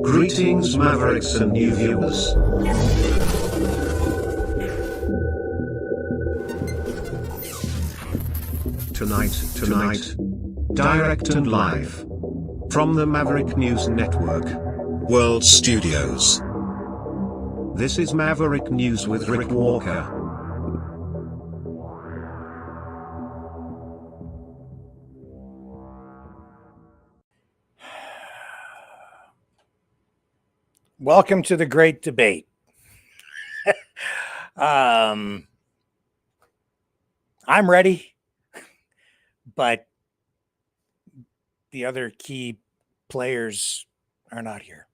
Greetings, Mavericks and new viewers. Tonight, direct and live from the Maverick News Network World Studios. This is Maverick News with Rick Walker. Welcome to the great debate. I'm ready, but the other key players are not here.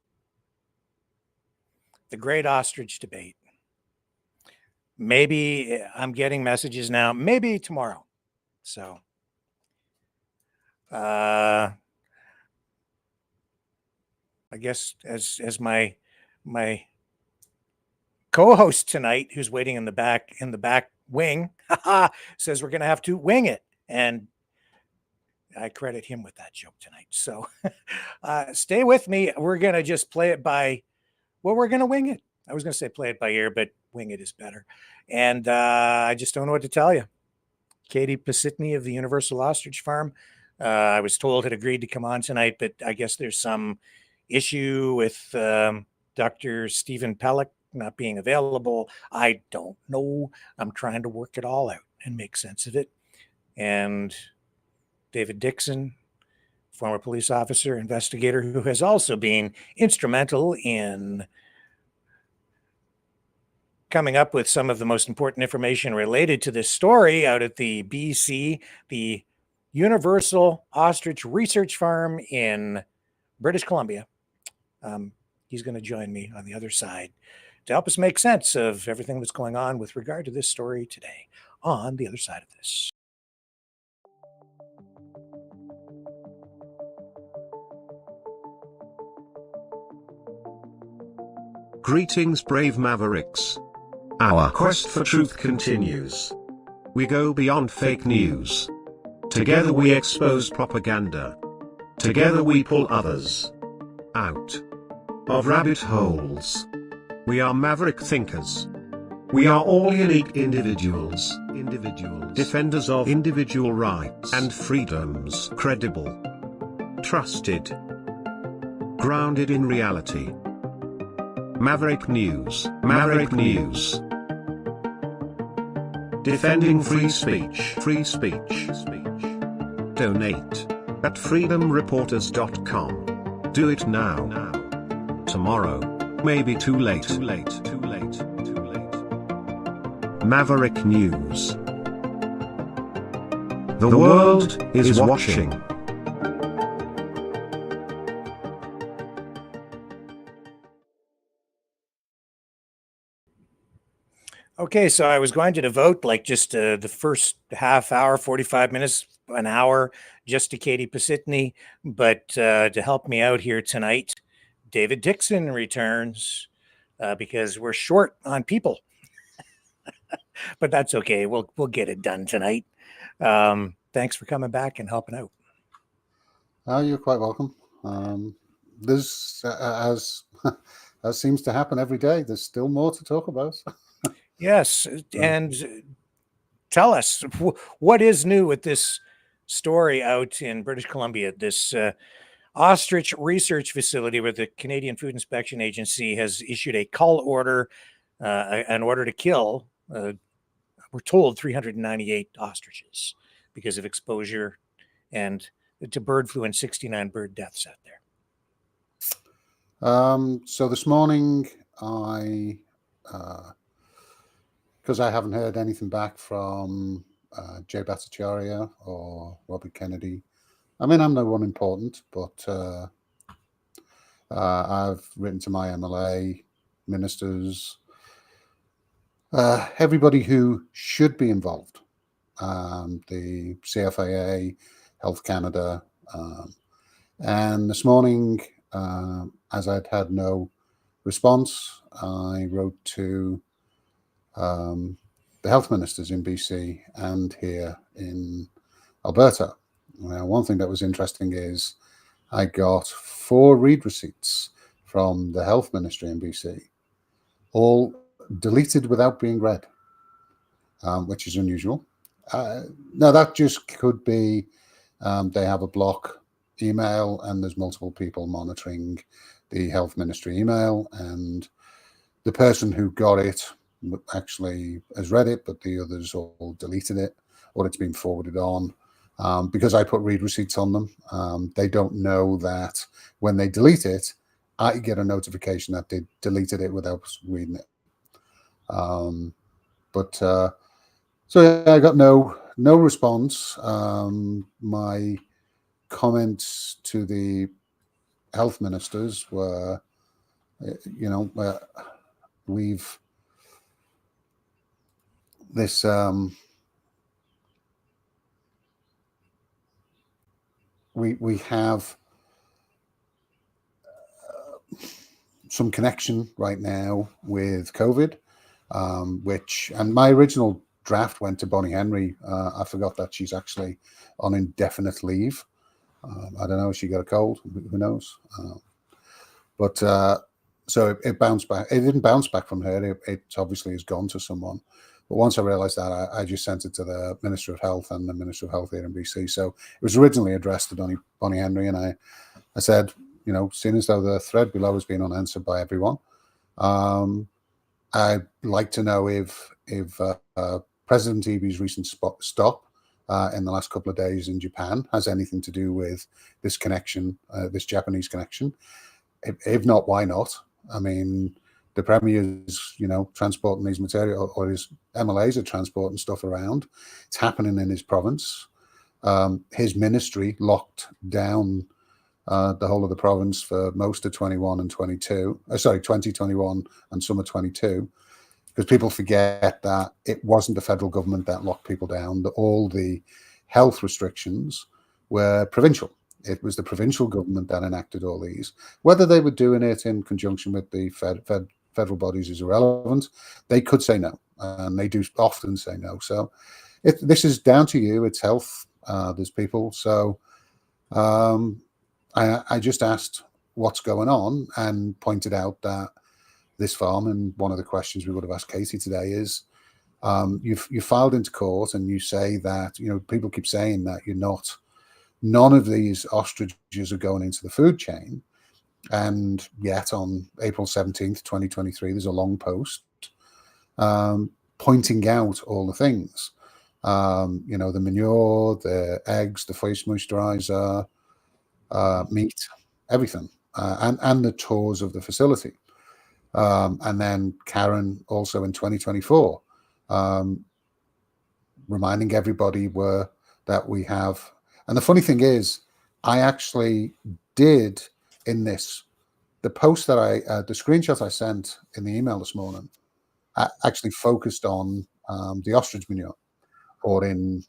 The great ostrich debate. Maybe I'm getting messages now, maybe tomorrow. So, I guess as my co-host tonight, who's waiting in the back wing, says we're going to have to wing it, and I credit him with that joke tonight. So stay with me. We're going to just play it by, well, we're going to wing it. I was going to say play it by ear, but wing it is better. And I just don't know what to tell you. Katey Pasitney of the Universal Ostrich Farm, I was told had agreed to come on tonight, but I guess there's some issue with Dr. Stephen Pelech not being available. I don't know. I'm trying to work it all out and make sense of it. And David Dixon, former police officer, investigator, who has also been instrumental in coming up with some of the most important information related to this story out at the BC, the Universal Ostrich Research Farm in British Columbia. He's going to join me on the other side to help us make sense of everything that's going on with regard to this story today on the other side of this. Greetings, brave Mavericks. Our quest for truth continues. We go beyond fake news. Together we expose propaganda. Together we pull others out of rabbit holes. We are maverick thinkers. We are all unique individuals, defenders of individual rights and freedoms, credible, trusted, grounded in reality. Maverick News, defending free speech, Donate at freedomreporters.com. Do it now. Tomorrow may be too late. Maverick News. The world is watching. Okay, so I was going to devote like just the first half hour, 45 minutes, an hour, just to Katey Pasitney, but to help me out here tonight, David Dixon returns because we're short on people. But that's okay. We'll get it done tonight. Thanks for coming back and helping out. You're quite welcome. There's as seems to happen every day, there's still more to talk about. Yes, and tell us what is new with this story out in British Columbia. This ostrich research facility where the Canadian Food Inspection Agency has issued a cull order, an order to kill, we're told 398 ostriches because of exposure and to bird flu and 69 bird deaths out there. So this morning, because I haven't heard anything back from Jay Bhattacharya or Robert Kennedy. I mean, I'm no one important, but I've written to my MLA, ministers, everybody who should be involved, the CFAA, Health Canada, and this morning, as I'd had no response, I wrote to the health ministers in BC and here in Alberta. One thing that was interesting is I got 4 read receipts from the health ministry in BC, all deleted without being read, which is unusual. Now, that just could be they have a block email and there's multiple people monitoring the health ministry email, and the person who got it actually has read it, but the others all deleted it, or it's been forwarded on. Because I put read receipts on them, they don't know that when they delete it, I get a notification that they deleted it without reading it. So yeah, I got no response. My comments to the health ministers were, we've this we have some connection right now with COVID, and my original draft went to Bonnie Henry. I forgot that she's actually on indefinite leave. I don't know if she got a cold, who knows? So it bounced back. It didn't bounce back from her. It obviously has gone to someone. But once I realized that, I just sent it to the Minister of Health and the Minister of Health here in BC. So it was originally addressed to Bonnie Henry, and I said, seeing as though the thread below has been unanswered by everyone, I'd like to know if President Ibi's recent stop in the last couple of days in Japan has anything to do with this connection, this Japanese connection. If not, why not? I mean, the Premier's, transporting these material, or his MLAs are transporting stuff around. It's happening in his province. His ministry locked down the whole of the province for most of 2021 and summer 22, because people forget that it wasn't the federal government that locked people down. That all the health restrictions were provincial. It was the provincial government that enacted all these. Whether they were doing it in conjunction with the federal bodies is irrelevant. They could say no, and they do often say no. So this is down to you. It's health. There's people. So I just asked what's going on and pointed out that this farm, and one of the questions we would have asked Katey today is, you filed into court and you say that, people keep saying that none of these ostriches are going into the food chain. And yet on April 17th, 2023, there's a long post pointing out all the things, the manure, the eggs, the face moisturizer, meat, everything, and the tours of the facility. And then Karen also in 2024, reminding everybody that we have. And the funny thing is, I actually did in the post that the screenshot I sent in the email this morning, I actually focused on the ostrich manure, or in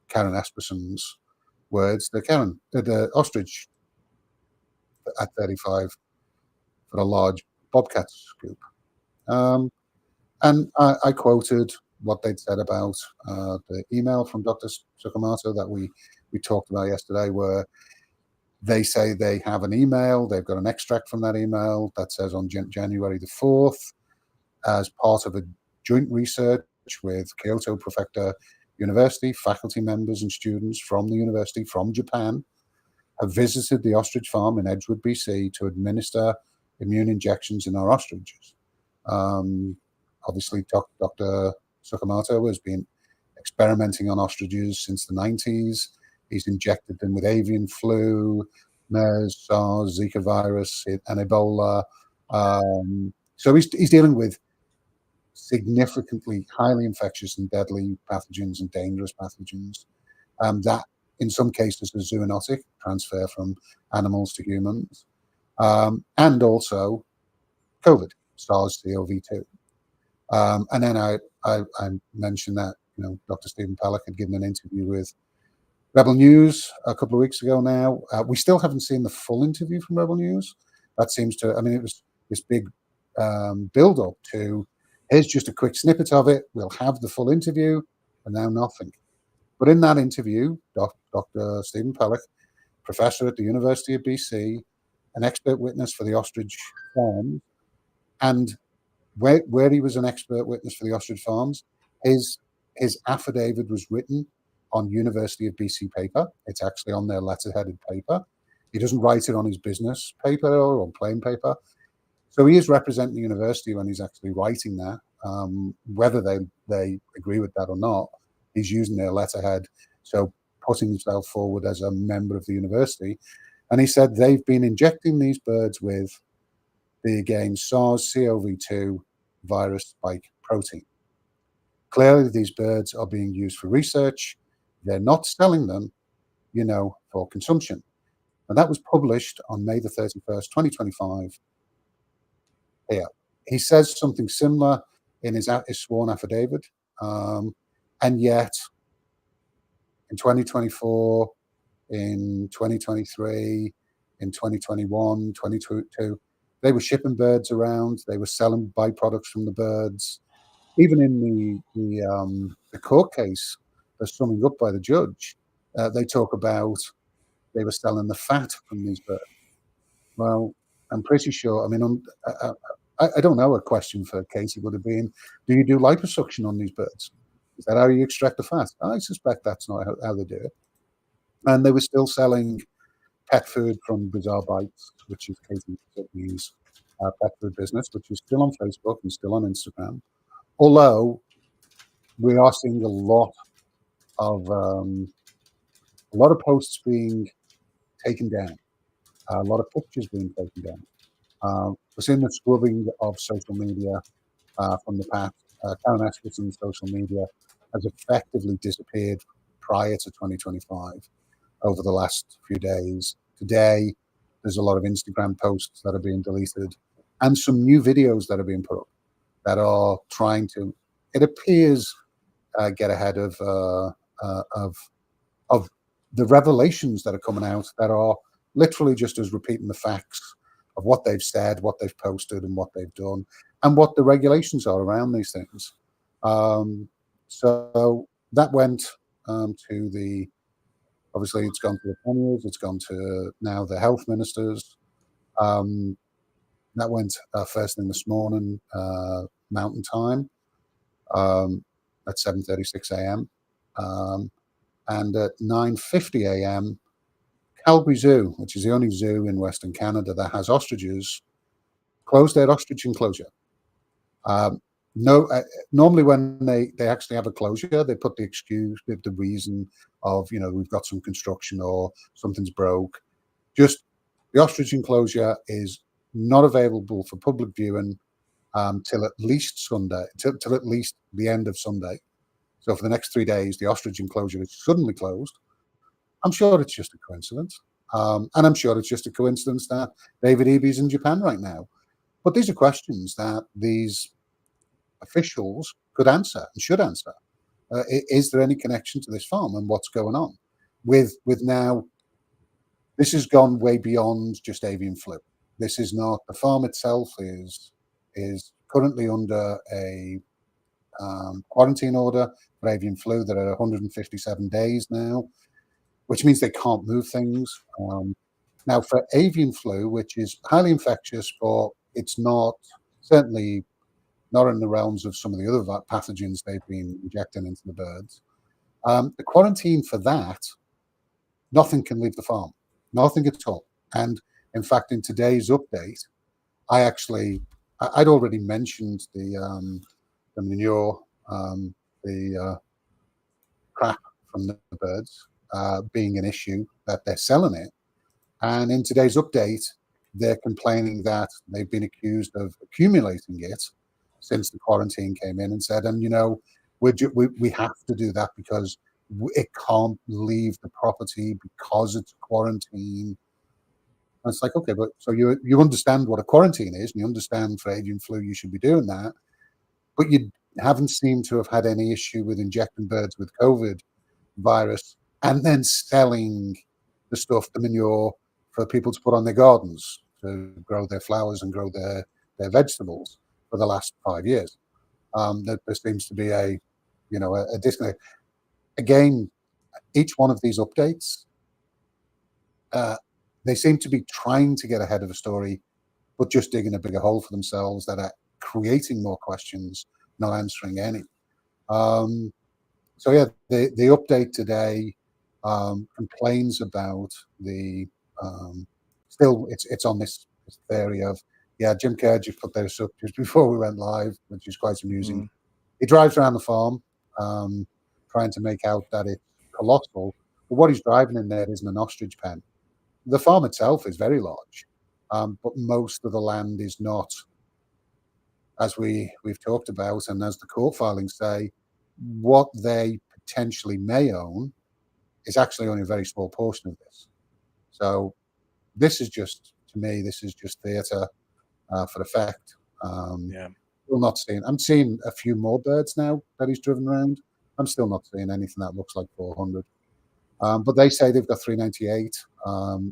Karen Esperson's words, the ostrich at 35 for a large bobcat scoop. And I quoted what they'd said about the email from Dr. Sukamato that we talked about yesterday, where they say they have an email, they've got an extract from that email that says on January the 4th, as part of a joint research with Kyoto Prefecture University, faculty members and students from the university from Japan have visited the ostrich farm in Edgewood, BC to administer immune injections in our ostriches. Obviously, Dr. Sukamato has been experimenting on ostriches since the 90s. He's injected them with avian flu, MERS, SARS, Zika virus, and Ebola. So he's dealing with significantly highly infectious and deadly pathogens and dangerous pathogens that in some cases are zoonotic, transfer from animals to humans, and also COVID, SARS-CoV-2. And then I mentioned that Dr. Stephen Pelech had given an interview with Rebel News a couple of weeks ago now. We still haven't seen the full interview from Rebel News. That seems to, it was this big build-up to, here's just a quick snippet of it, we'll have the full interview, and now nothing. But in that interview, Dr. Stephen Pelech professor at the University of BC, an expert witness for the ostrich farms, and where he was an expert witness for the ostrich farms, his affidavit was written on University of BC paper. It's actually on their letterheaded paper. He doesn't write it on his business paper or on plain paper. So he is representing the university when he's actually writing that. Whether they agree with that or not, he's using their letterhead, so putting himself forward as a member of the university. And he said they've been injecting these birds with the, again, SARS-CoV-2 virus spike protein. Clearly, these birds are being used for research. They're not selling them, for consumption. And that was published on May the 31st, 2025. Here, he says something similar in his sworn affidavit. And yet, in 2024, in 2023, in 2021, 2022, they were shipping birds around. They were selling byproducts from the birds. Even in the court case that's summing up by the judge, they talk about they were selling the fat from these birds. Well, I'm pretty sure. I mean, I don't know. A question for Katey would have been: do you do liposuction on these birds? Is that how you extract the fat? I suspect that's not how they do it. And they were still selling pet food from Bizarre Bites, which is Katey Pasitney's pet food business, which is still on Facebook and still on Instagram. Although we are seeing a lot of posts being taken down, a lot of pictures being taken down. We're seeing the scrubbing of social media from the past. Karen Eskerson's social media has effectively disappeared prior to 2025 over the last few days. Today, there's a lot of Instagram posts that are being deleted and some new videos that are being put up that are trying to, it appears, get ahead of the revelations that are coming out that are literally just as repeating the facts of what they've said, what they've posted, and what they've done, and what the regulations are around these things. So that went to the, obviously it's gone to the premiers, it's gone to now the health ministers. That went first thing this morning, Mountain Time, at 7:36 a.m. And at 9:50 a.m., Calgary Zoo, which is the only zoo in Western Canada that has ostriches, closed their ostrich enclosure. Normally when they actually have a closure, they put the excuse, the reason of, we've got some construction or something's broke. Just the ostrich enclosure is not available for public viewing till at least Sunday, till at least the end of Sunday. So for the next 3 days, the ostrich enclosure is suddenly closed. I'm sure it's just a coincidence. And I'm sure it's just a coincidence that David Eby's in Japan right now. But these are questions that these officials could answer and should answer. Is there any connection to this farm and what's going on? With now, this has gone way beyond just avian flu. This is not, the farm itself is currently under a quarantine order for avian flu. They're at 157 days now, which means they can't move things. Now, for avian flu, which is highly infectious, but it's not, certainly not in the realms of some of the other pathogens they've been injecting into the birds. The quarantine for that, nothing can leave the farm, nothing at all. And in fact, in today's update, I'd already mentioned the manure, the crap from the birds being an issue, that they're selling it. And in today's update, they're complaining that they've been accused of accumulating it since the quarantine came in, and said, and we have to do that because it can't leave the property because it's quarantine. And it's like, okay, but so you understand what a quarantine is, and you understand for avian flu you should be doing that, but you haven't seemed to have had any issue with injecting birds with COVID virus and then selling the stuff, the manure, for people to put on their gardens to grow their flowers and grow their vegetables for the last 5 years. There seems to be a disconnect. Again, each one of these updates they seem to be trying to get ahead of the story, but just digging a bigger hole for themselves that are creating more questions, not answering any. So yeah, the update today complains about the still it's on this theory of Jim Kerr just put this up just before we went live, which is quite amusing. He drives around the farm trying to make out that it's colossal, but what he's driving in there isn't an ostrich pen. The farm itself is very large, but most of the land is not, as we've talked about, and as the court filings say, what they potentially may own is actually only a very small portion of this. So this is just, to me, this is just theatre for effect. Still not seeing. I'm seeing a few more birds now that he's driven around. I'm still not seeing anything that looks like 400. But they say they've got 398.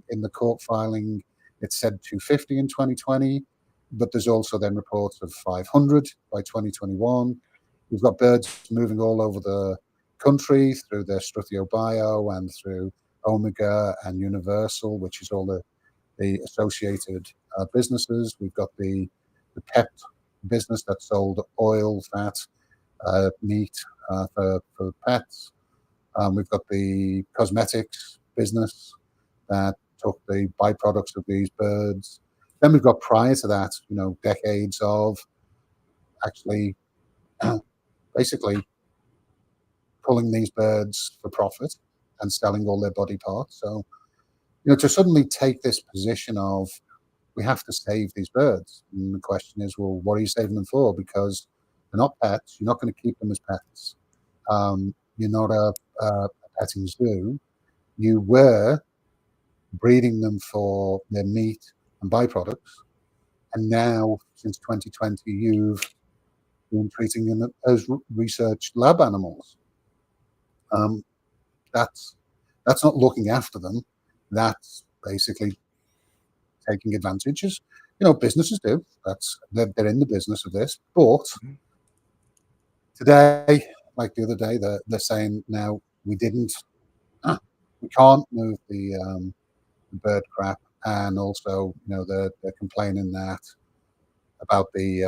In the court filing, it said 250 in 2020, but there's also then reports of 500 by 2021. We've got birds moving all over the country through the Struthio Bio and through Omega and Universal, which is all the associated businesses. We've got the pet business that sold oil, fat, meat for pets. We've got the cosmetics business that took the byproducts of these birds. Then we've got, prior to that, decades of actually basically pulling these birds for profit and selling all their body parts. So, to suddenly take this position of, we have to save these birds. And the question is, well, what are you saving them for? Because they're not pets. You're not going to keep them as pets. You're not a petting zoo. You were breeding them for their meat and byproducts. And now, since 2020, you've been treating them as research lab animals. That's not looking after them. That's basically taking advantages. Businesses do. They're in the business of this. But today, like the other day, they're saying now we can't move the bird crap, and also they're complaining that about the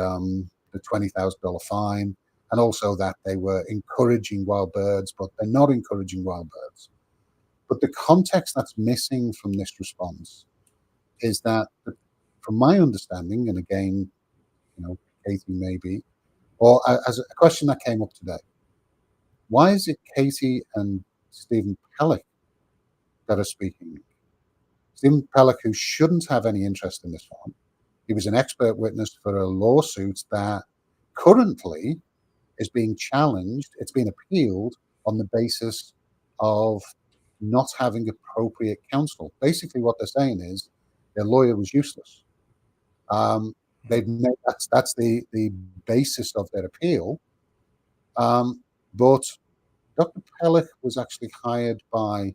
$20,000 fine, and also that they were encouraging wild birds, but they're not encouraging wild birds. But the context that's missing from this response is that, from my understanding, and again, Katey maybe, or as a question that came up today, why is it Katey and Stephen Pelech that are speaking? Stephen Pelech, who shouldn't have any interest in this farm, he was an expert witness for a lawsuit that currently is being challenged. It's been appealed on the basis of not having appropriate counsel. Basically, what they're saying is their lawyer was useless. They've made that's the basis of their appeal. But Dr. Pelech was actually hired by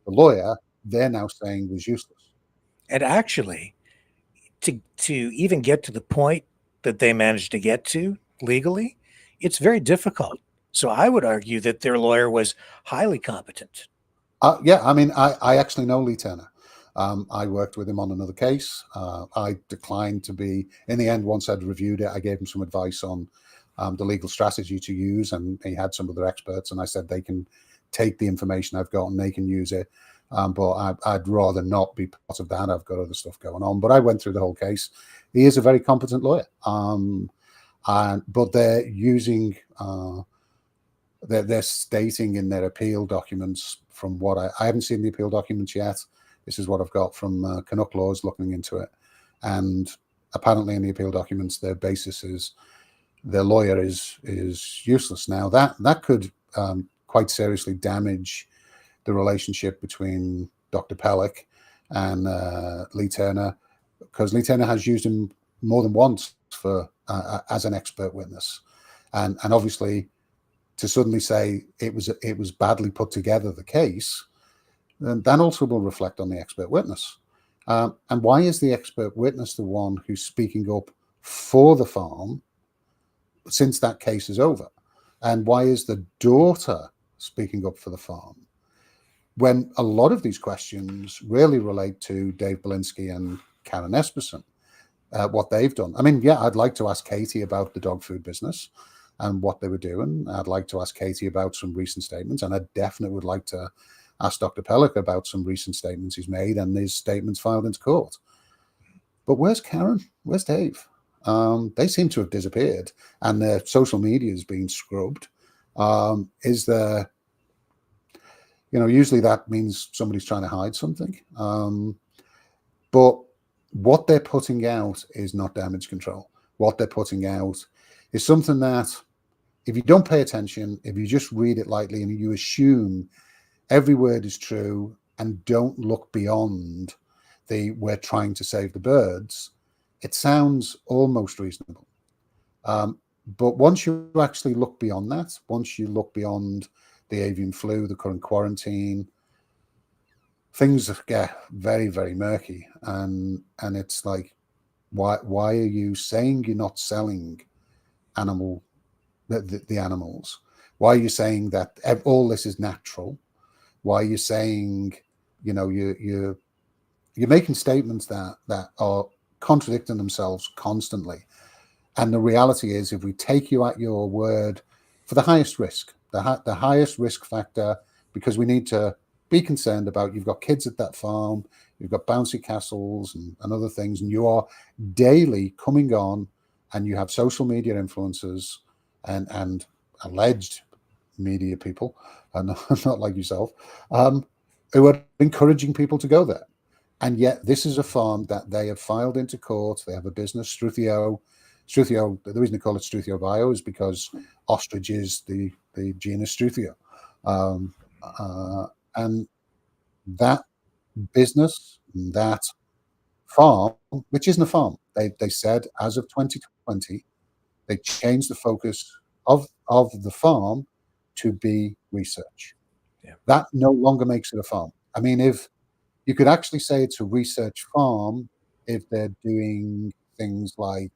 the lawyer they're now saying was useless. And actually, to even get to the point that they managed to get to legally, it's very difficult. So I would argue that their lawyer was highly competent. Yeah, I mean, I actually know Lee Turner. I worked with him on another case. I declined to be, in the end, once I'd reviewed it, I gave him some advice on the legal strategy to use, and he had some other experts, and I said they can take the information I've got and they can use it. But I'd rather not be part of that. I've got other stuff going on. But I went through the whole case. He is a very competent lawyer. But they're using, they're stating in their appeal documents, from what I haven't seen the appeal documents yet. This is what I've got from Canuck Laws looking into it. And apparently in the appeal documents, their basis is their lawyer is useless. Now that could quite seriously damage the relationship between Dr. Pelech and Lee Turner, because Lee Turner has used him more than once for as an expert witness, and obviously to suddenly say it was badly put together, the case, then that also will reflect on the expert witness. And why is the expert witness the one who's speaking up for the farm since that case is over? And why is the daughter speaking up for the farm? when a lot of these questions really relate to Dave Belinsky and Karen Esperson, what they've done. I mean, yeah, I'd like to ask Katey about the dog food business and what they were doing. I'd like to ask Katey about some recent statements, and I definitely would like to ask Dr. Pelech about some recent statements he's made and his statements filed into court. But where's Karen? Where's Dave? They seem to have disappeared, and their social media is being scrubbed. Is there, usually that means somebody's trying to hide something. But what they're putting out is not damage control. What they're putting out is something that, if you don't pay attention, if you just read it lightly and you assume every word is true and don't look beyond we're trying to save the birds, it sounds almost reasonable. But once you actually look beyond that, once you look beyond the avian flu, the current quarantine, things get very, very murky. And it's like, why are you saying you're not selling the animals? Why are you saying that all this is natural? Why are you saying, you're making statements that are contradicting themselves constantly? And the reality is, if we take you at your word for the highest risk, the highest risk factor, because we need to be concerned about, you've got kids at that farm, you've got bouncy castles and other things, and you are daily coming on, and you have social media influencers and alleged media people, and not like yourself, who are encouraging people to go there. And yet this is a farm that they have filed into court. They have a business, Struthio. The reason they call it Struthio Bio is because ostrich is the genus Struthio. And that business, that farm, which isn't a farm, they said as of 2020, they changed the focus of the farm to be research. Yeah. That no longer makes it a farm. I mean, if you could actually say it's a research farm if they're doing things like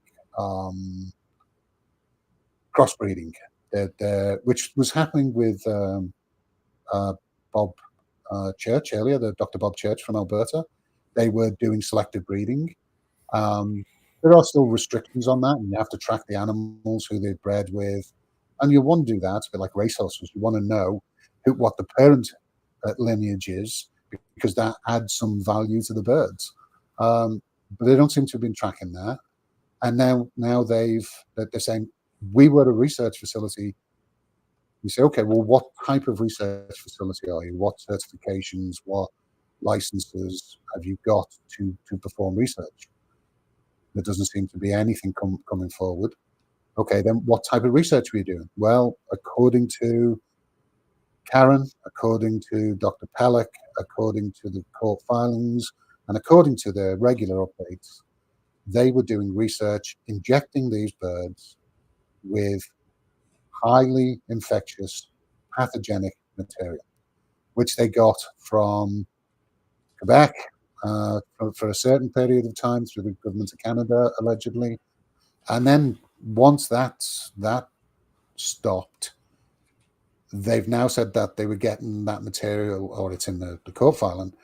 crossbreeding, which was happening with Bob Church earlier, Dr. Bob Church from Alberta. They were doing selective breeding. There are still restrictions on that, and you have to track the animals who they've bred with. And you want to do that, a bit like racehorses. You want to know what the parent lineage is, because that adds some value to the birds. But they don't seem to have been tracking that. And now they're saying, we were a research facility. You say, okay, well, what type of research facility are you? What certifications, what licenses have you got to perform research? There doesn't seem to be anything coming forward. Okay, then what type of research were you doing? Well, according to Karen, according to Dr. Pelech, according to the court filings, and according to their regular updates, they were doing research injecting these birds with highly infectious pathogenic material, which they got from Quebec for a certain period of time through the government of Canada, allegedly. And then once that stopped, they've now said that they were getting that material, or it's in the court filing,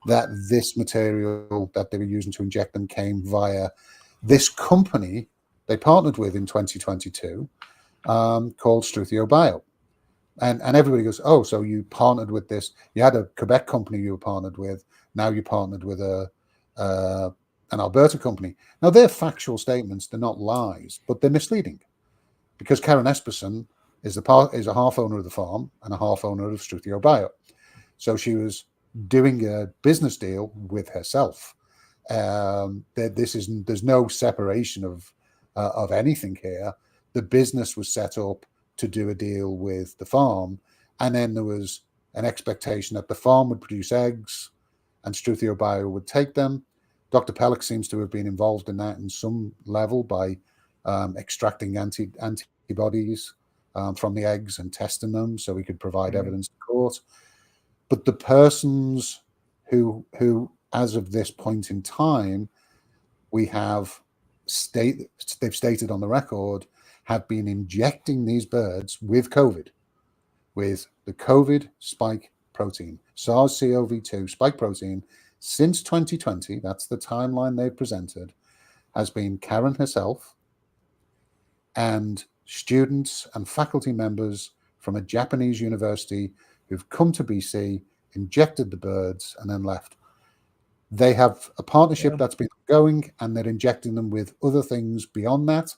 that this material that they were using to inject them came via this company they partnered with in 2022 called Struthio Bio. And everybody goes, oh, so you partnered with this. You had a Quebec company you were partnered with. Now you partnered with an Alberta company. Now, they're factual statements. They're not lies, but they're misleading, because Karen Esperson is a half owner of the farm and a half owner of Struthio Bio. So she was doing a business deal with herself. There's no separation of anything here. The business was set up to do a deal with the farm, and then there was an expectation that the farm would produce eggs and Struthio Bio would take them. Dr. Pelech seems to have been involved in that in some level by extracting antibodies from the eggs and testing them so he could provide evidence to court. But the persons who as of this point in time, they've stated on the record, have been injecting these birds with COVID, with the COVID spike protein, SARS-CoV-2 spike protein, since 2020, that's the timeline they've presented, has been Karen herself and students and faculty members from a Japanese university who've come to BC, injected the birds, and then left. They have a partnership that's been going, and they're injecting them with other things beyond that.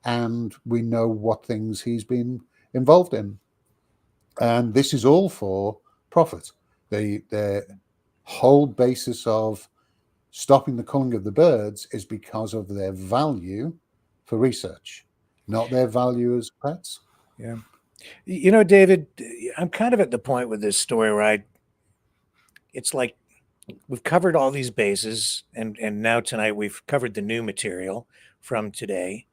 And we know what things he's been involved in. And this is all for profit. The whole basis of stopping the culling of the birds is because of their value for research, not their value as pets. Yeah. You know, David, I'm kind of at the point with this story where it's like we've covered all these bases, and now tonight we've covered the new material from today.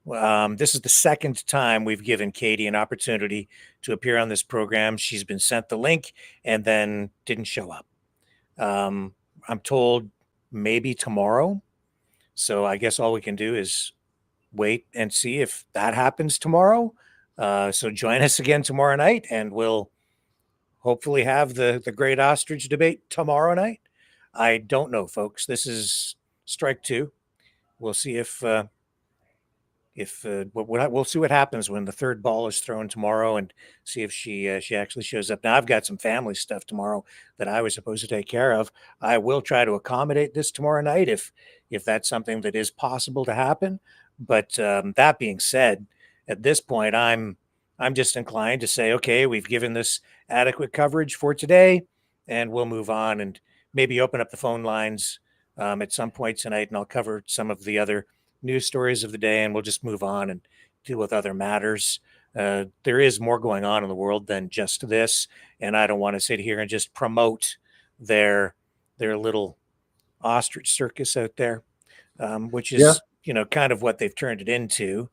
This is the second time we've given Katey an opportunity to appear on this program. She's been sent the link and then didn't show up. I'm told maybe tomorrow. So I guess all we can do is wait and see if that happens tomorrow. So join us again tomorrow night, and we'll hopefully have the great ostrich debate tomorrow night. I don't know, folks. This is strike two. We'll see we'll see what happens when the third ball is thrown tomorrow, and see if she actually shows up. Now, I've got some family stuff tomorrow that I was supposed to take care of. I will try to accommodate this tomorrow night if that's something that is possible to happen. But that being said, at this point, I'm just inclined to say, okay, we've given this adequate coverage for today, and we'll move on and maybe open up the phone lines at some point tonight, and I'll cover some of the other news stories of the day, and we'll just move on and deal with other matters. There is more going on in the world than just this, and I don't want to sit here and just promote their little ostrich circus out there, which is kind of what they've turned it into,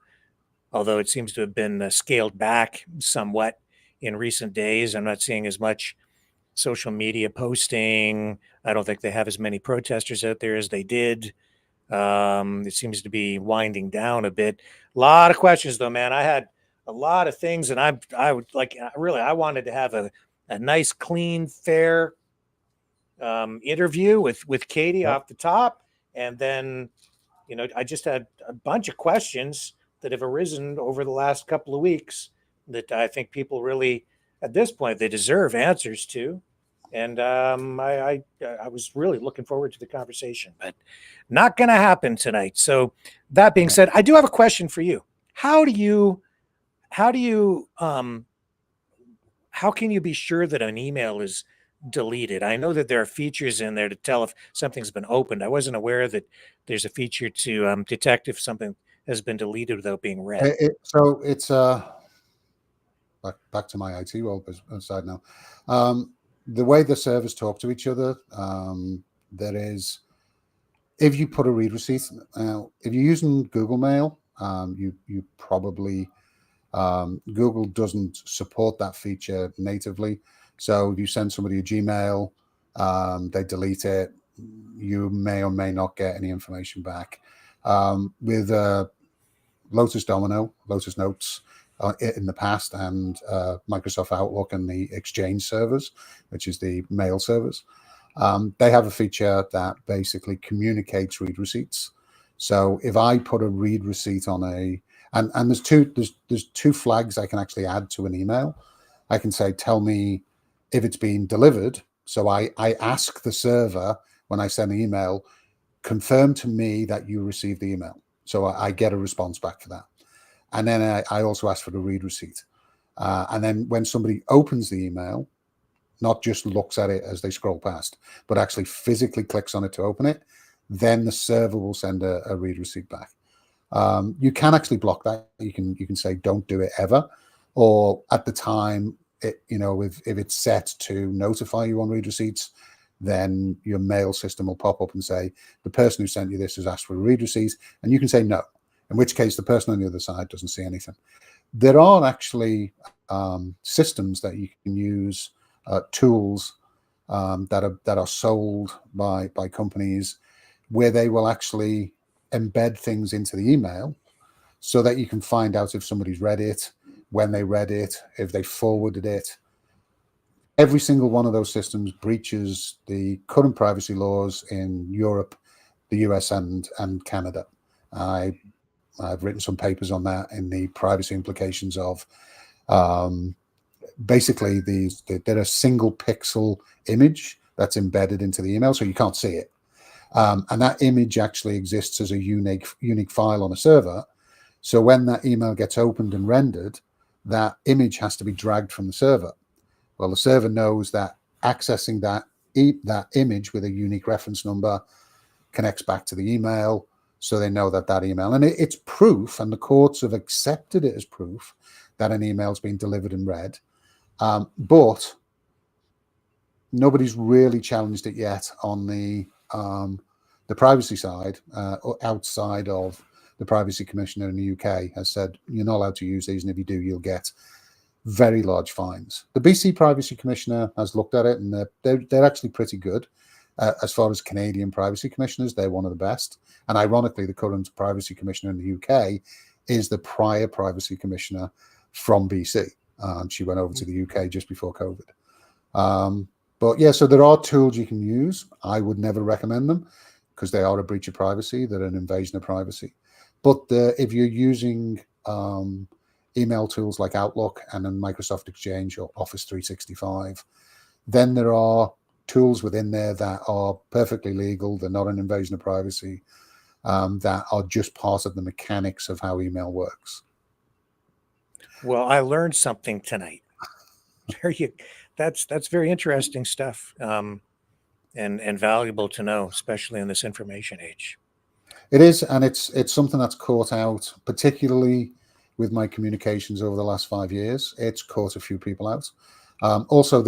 although it seems to have been scaled back somewhat in recent days. I'm not seeing as much social media posting. I don't think they have as many protesters out there as they did. It seems to be winding down a bit. A lot of questions, though, man. I had a lot of things, and I would like, really, I wanted to have a nice, clean, fair interview with Katey off the top, and then I just had a bunch of questions that have arisen over the last couple of weeks that I think people really, at this point, they deserve answers to. And I was really looking forward to the conversation, but not going to happen tonight. So that being said, I do have a question for you. How can you be sure that an email is deleted? I know that there are features in there to tell if something's been opened. I wasn't aware that there's a feature to detect if something has been deleted without being read. So it's back to my IT role side now. The way the servers talk to each other, there is, if you put a read receipt, if you're using Google Mail, you probably, Google doesn't support that feature natively. So if you send somebody a Gmail, they delete it, you may or may not get any information back. With Lotus Notes, in the past, and Microsoft Outlook and the Exchange servers, which is the mail servers, they have a feature that basically communicates read receipts. So if I put a read receipt on and there's two flags I can actually add to an email. I can say, tell me if it's been delivered. So I ask the server when I send the email, confirm to me that you received the email. So I get a response back for that. And then I also ask for the read receipt. And then when somebody opens the email, not just looks at it as they scroll past, but actually physically clicks on it to open it, then the server will send a read receipt back. You can actually block that. You can say, don't do it ever. Or at the time, if it's set to notify you on read receipts, then your mail system will pop up and say, the person who sent you this has asked for a read receipt, and you can say no. In which case, the person on the other side doesn't see anything. There are actually systems that you can use, tools that are sold by companies, where they will actually embed things into the email, so that you can find out if somebody's read it, when they read it, if they forwarded it. every single one of those systems breaches the current privacy laws in Europe, the US, and Canada. I've written some papers on that in the privacy implications of basically they're a single pixel image that's embedded into the email, so you can't see it. And that image actually exists as a unique file on a server. So when that email gets opened and rendered, that image has to be dragged from the server. Well, the server knows that accessing that image with a unique reference number connects back to the email, so they know that email. And it's proof, and the courts have accepted it as proof that an email's been delivered and read. But nobody's really challenged it yet on the privacy side, outside of the Privacy Commissioner in the UK has said you're not allowed to use these, and if you do, you'll get very large fines. The BC Privacy Commissioner has looked at it, and they're actually pretty good. As far as Canadian privacy commissioners, they're one of the best. And ironically, the current privacy commissioner in the UK is the prior privacy commissioner from BC. She went over to the UK just before COVID. But yeah, so there are tools you can use. I would never recommend them because they are a breach of privacy. They're an invasion of privacy. But if you're using email tools like Outlook and then Microsoft Exchange or Office 365, then there are tools within there that are perfectly legal. They're not an invasion of privacy, that are just part of the mechanics of how email works. Well, I learned something tonight. That's very interesting stuff, and valuable to know, especially in this information age. It is, and it's something that's caught out, particularly with my communications over the last 5 years. It's caught a few people out. Also,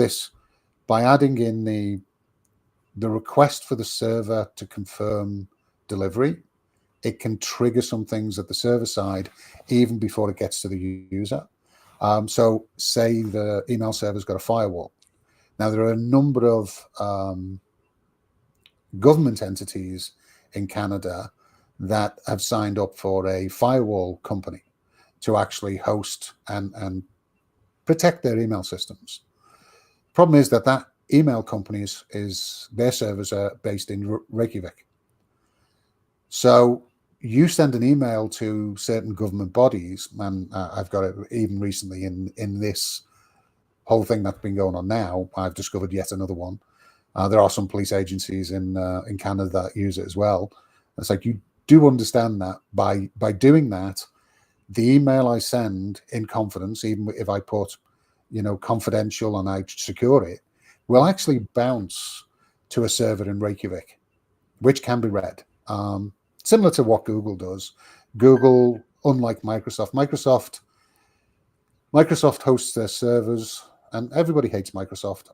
by adding in the request for the server to confirm delivery, it can trigger some things at the server side even before it gets to the user. So say the email server's got a firewall. Now, there are a number of government entities in Canada that have signed up for a firewall company to actually host and protect their email systems. Problem is that email companies their servers are based in Reykjavik. So you send an email to certain government bodies, and I've got it even recently in this whole thing that's been going on now. I've discovered yet another one. There are some police agencies in Canada that use it as well. It's like, you do understand that by doing that, the email I send in confidence, even if I put confidential and I secure it, will actually bounce to a server in Reykjavik, which can be read. Similar to what Google does. Google, unlike Microsoft hosts their servers, and everybody hates Microsoft.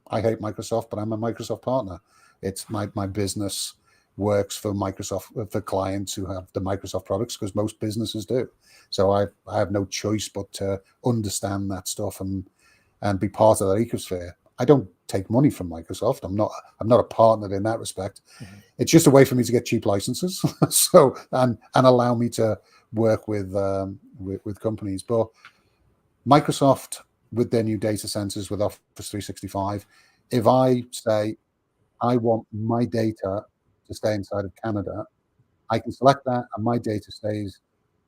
I hate Microsoft, but I'm a Microsoft partner. It's my business works for Microsoft, for clients who have the Microsoft products, because most businesses do. So I have no choice but to understand that stuff and be part of that ecosphere. I don't take money from Microsoft. I'm not a partner in that respect. Mm-hmm. It's just a way for me to get cheap licenses, so and allow me to work with companies. But Microsoft, with their new data centers with Office 365, if I say I want my data to stay inside of Canada, I can select that, and my data stays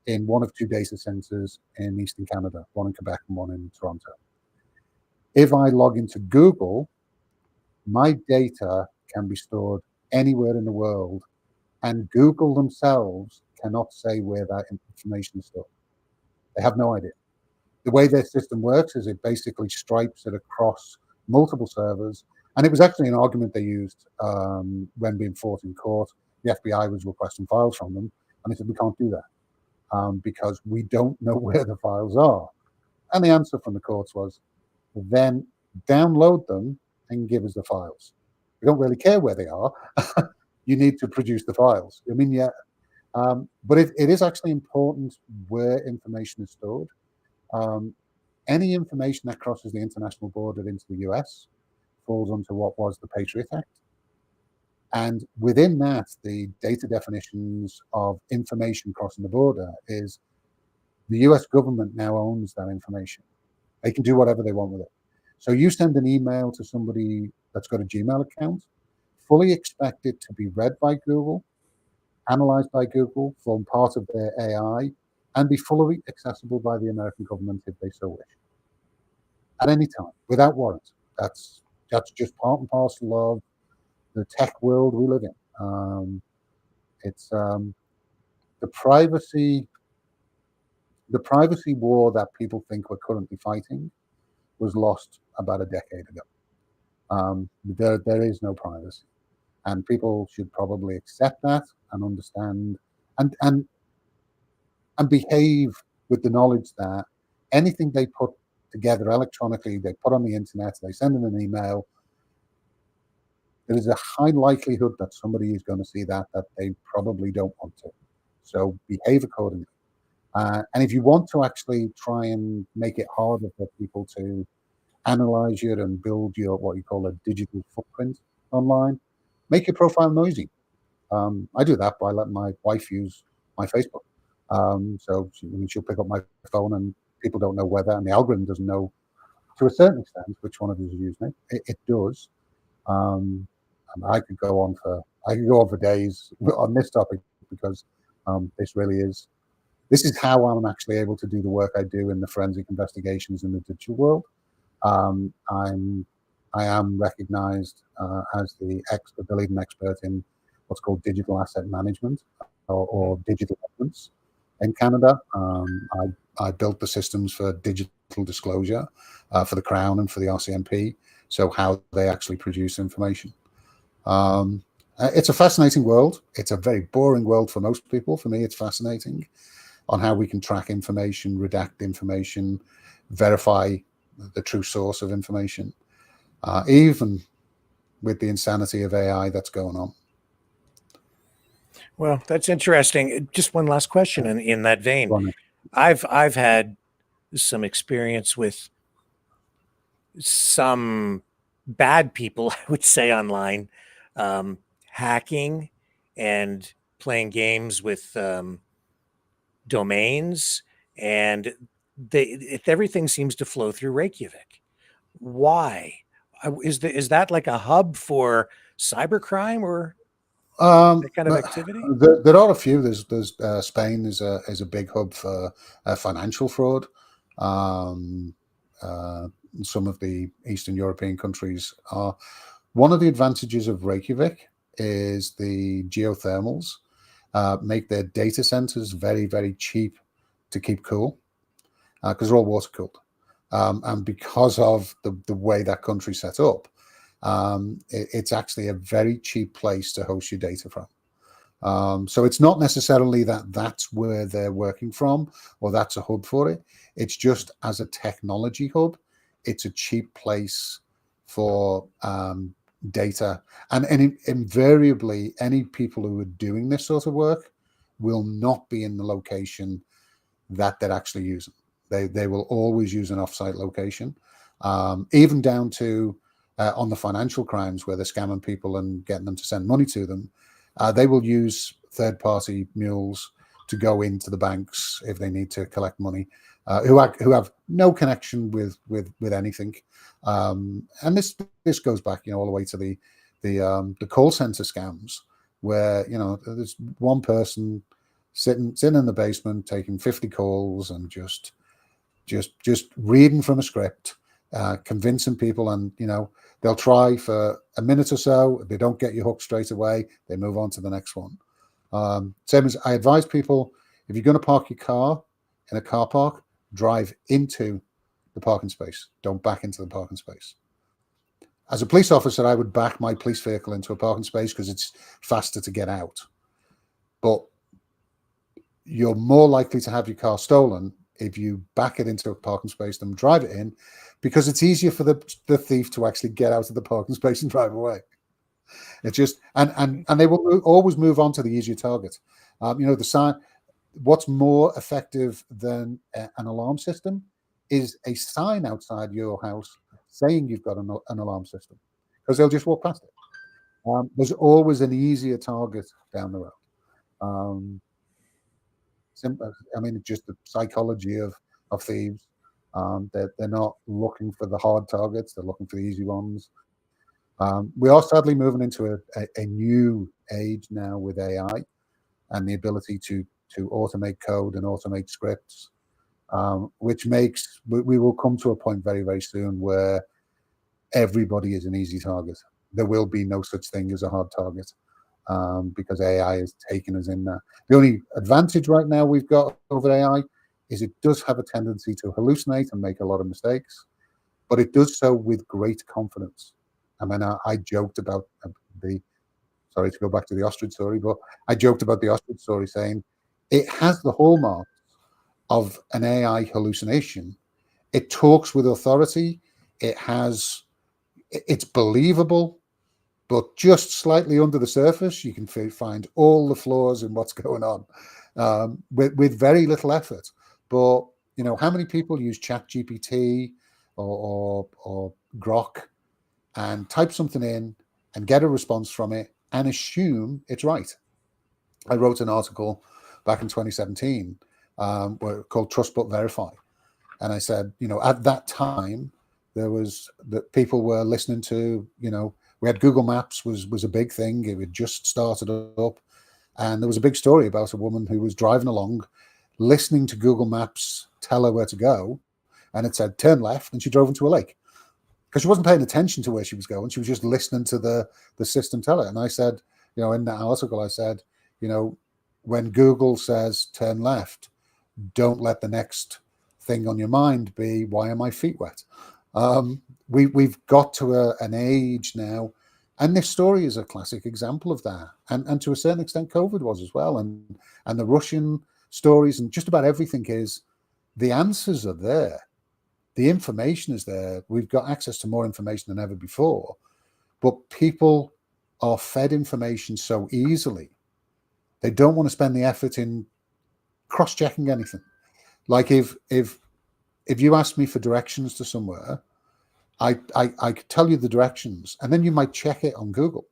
in one of two data centers in Eastern Canada, one in Quebec and one in Toronto. If I log into Google, my data can be stored anywhere in the world, and Google themselves cannot say where that information is stored. They have no idea. The way their system works is it basically stripes it across multiple servers. And it was actually an argument they used when being fought in court. The FBI was requesting files from them, and they said, we can't do that because we don't know where the files are. And the answer from the courts was, then download them and give us the files. We don't really care where they are. You need to produce the files. I mean, yeah, but it is actually important where information is stored. Any information that crosses the international border into the US falls under what was the Patriot Act. And within that, the data definitions of information crossing the border is the US government now owns that information. They can do whatever they want with it. So you send an email to somebody that's got a Gmail account, fully expect it to be read by Google, analyzed by Google, form part of their AI, and be fully accessible by the American government if they so wish, at any time, without warrant. That's just part and parcel of the tech world we live in. It's the privacy war that people think we're currently fighting was lost about a decade ago. There is no privacy, and people should probably accept that and understand and behave with the knowledge that anything they put together electronically, they put on the internet, they send in an email, there is a high likelihood that somebody is going to see that they probably don't want to. So behave accordingly. And if you want to actually try and make it harder for people to analyze you and build your what you call a digital footprint online, make your profile noisy. I do that by letting my wife use my Facebook. So she'll pick up my phone and people don't know whether, and the algorithm doesn't know to a certain extent which one of us is using it. It does. And I could go on for days on this topic because this is how I'm actually able to do the work I do in the forensic investigations in the digital world. I am recognized as the leading expert in what's called digital asset management or digital evidence in Canada. I built the systems for digital disclosure for the Crown and for the RCMP, so how they actually produce information. It's a fascinating world. It's a very boring world for most people. For me, it's fascinating on how we can track information, redact information, verify the true source of information, even with the insanity of AI that's going on. Well, that's interesting. Just one last question in that vein. I've had some experience with some bad people, I would say, online, hacking and playing games with domains, and everything seems to flow through Reykjavik. Why? Is that like a hub for cybercrime or that kind of activity? There are a few. There's Spain is a big hub for financial fraud. Some of the Eastern European countries are. One of the advantages of Reykjavik is the geothermals make their data centers very, very cheap to keep cool because they're all water cooled. And because of the way that country's set up, it's actually a very cheap place to host your data from. So it's not necessarily that's where they're working from or that's a hub for it. It's just as a technology hub, it's a cheap place for data. And invariably, any people who are doing this sort of work will not be in the location that they're actually using. They will always use an offsite location, even down to on the financial crimes where they're scamming people and getting them to send money to them. They will use third-party mules to go into the banks if they need to collect money, who have no connection with anything. And this goes back, all the way to the call center scams, where there's one person sitting in the basement taking 50 calls and just reading from a script, convincing people, and they'll try for a minute or so. If they don't get you hooked straight away, they move on to the next one. Same as I advise people, if you're going to park your car in a car park, drive into the parking space. Don't back into the parking space. As a police officer, I would back my police vehicle into a parking space because it's faster to get out. But you're more likely to have your car stolen if you back it into a parking space than drive it in, because it's easier for the thief to actually get out of the parking space and drive away. It's just, and they will always move on to the easier target. The sign. What's more effective than an alarm system is a sign outside your house saying you've got an alarm system, because they'll just walk past it. There's always an easier target down the road. Simple. I mean, just the psychology of thieves. They're not looking for the hard targets. They're looking for the easy ones. We are sadly moving into a new age now with AI and the ability to automate code and automate scripts, which makes we will come to a point very, very soon where everybody is an easy target. There will be no such thing as a hard target, because AI is taking us in there. The only advantage right now we've got over AI is it does have a tendency to hallucinate and make a lot of mistakes, but it does so with great confidence. I mean, I joked about sorry to go back to the ostrich story, but I joked about the ostrich story saying it has the hallmarks of an AI hallucination. It talks with authority. It's believable, but just slightly under the surface, you can find all the flaws in what's going on, with very little effort. But how many people use ChatGPT or Grok and type something in and get a response from it and assume it's right? I wrote an article back in 2017 called Trust But Verify. And I said, at that time, there was that people were listening to, we had Google Maps was a big thing. It had just started up. And there was a big story about a woman who was driving along, listening to Google Maps tell her where to go. And it said, turn left. And she drove into a lake because she wasn't paying attention to where she was going. She was just listening to the system tell her. And I said, in that article, I said, when Google says turn left, don't let the next thing on your mind be, why are my feet wet? We've got to an age now, and this story is a classic example of that. And to a certain extent, COVID was as well. And the Russian stories and just about everything is the answers are there. The information is there. We've got access to more information than ever before, but people are fed information so easily. They don't want to spend the effort in cross-checking anything. Like if you ask me for directions to somewhere, I could tell you the directions, and then you might check it on Google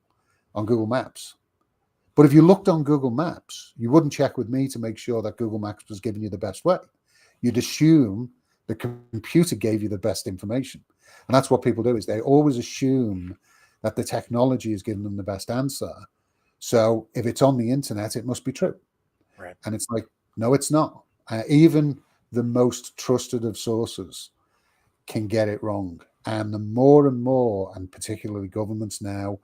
Maps. But if you looked on Google Maps, you wouldn't check with me to make sure that Google Maps was giving you the best way. You'd assume the computer gave you the best information. And that's what people do, is they always assume that the technology is giving them the best answer. So if it's on the internet, it must be true. Right. And it's like, no, it's not. Even the most trusted of sources can get it wrong. And the more and more, and particularly governments now,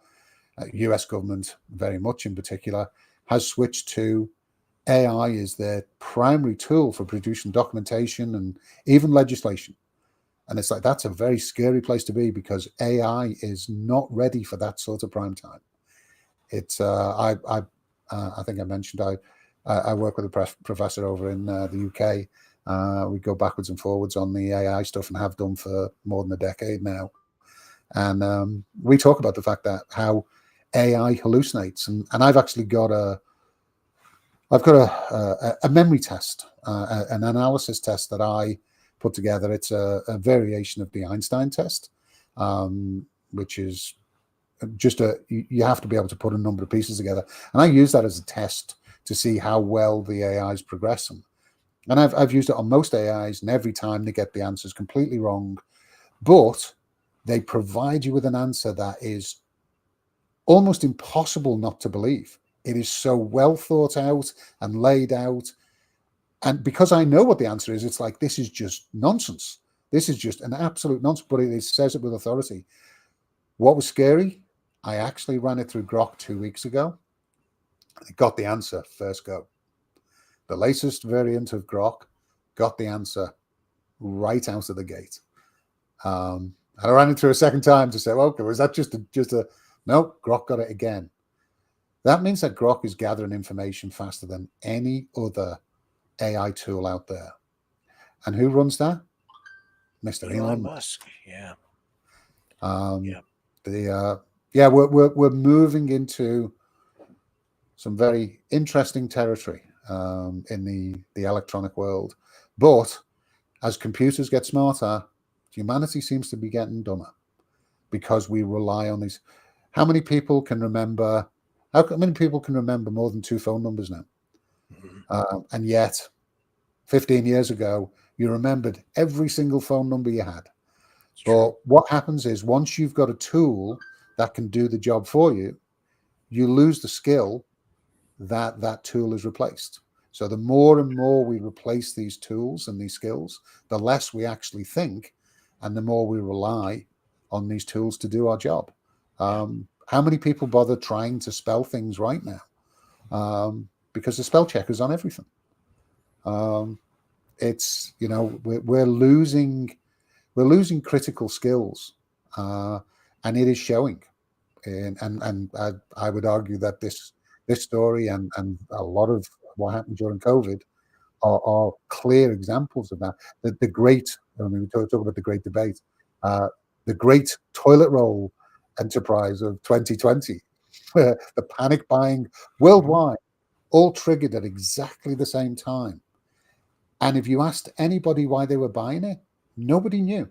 US government very much in particular, has switched to AI as their primary tool for producing documentation and even legislation. And it's like, that's a very scary place to be, because AI is not ready for that sort of prime time. It's I think I mentioned I work with a professor over in the UK. We go backwards and forwards on the AI stuff and have done for more than a decade now. And we talk about the fact that how AI hallucinates. And I've actually got a memory test, an analysis test that I put together. It's a variation of the Einstein test, which is just you have to be able to put a number of pieces together. And I use that as a test to see how well the AI is progressing. And I've used it on most AIs, and every time they get the answers completely wrong, but they provide you with an answer that is almost impossible not to believe. It is so well thought out and laid out. And because I know what the answer is, it's like, this is just nonsense. This is just an absolute nonsense, but it says it with authority. What was scary? I actually ran it through Grok 2 weeks ago. It got the answer first go. The latest variant of Grok got the answer right out of the gate. And I ran it through a second time to say, okay, was that just a no? Grok got it again. That means that Grok is gathering information faster than any other AI tool out there. And who runs that? Mr. Elon Musk. Yeah. We're moving into some very interesting territory in the electronic world. But as computers get smarter, humanity seems to be getting dumber, because we rely on these. How many people can remember more than 2 phone numbers now? Mm-hmm. And yet 15 years ago, You remembered every single phone number you had. But what happens is once you've got a tool that can do the job for you, you lose the skill that that tool is replaced. So the more and more we replace these tools and these skills, the less we actually think, and the more we rely on these tools to do our job. How many people bother trying to spell things right now? Because the spell check is on everything. It's, you know, we're losing critical skills, and it is showing. And I would argue that this story and a lot of what happened during COVID are clear examples of that. The great, I mean, we talk about the great debate, the great toilet roll enterprise of 2020, where the panic buying worldwide, all triggered at exactly the same time. And if you asked anybody why they were buying it, nobody knew.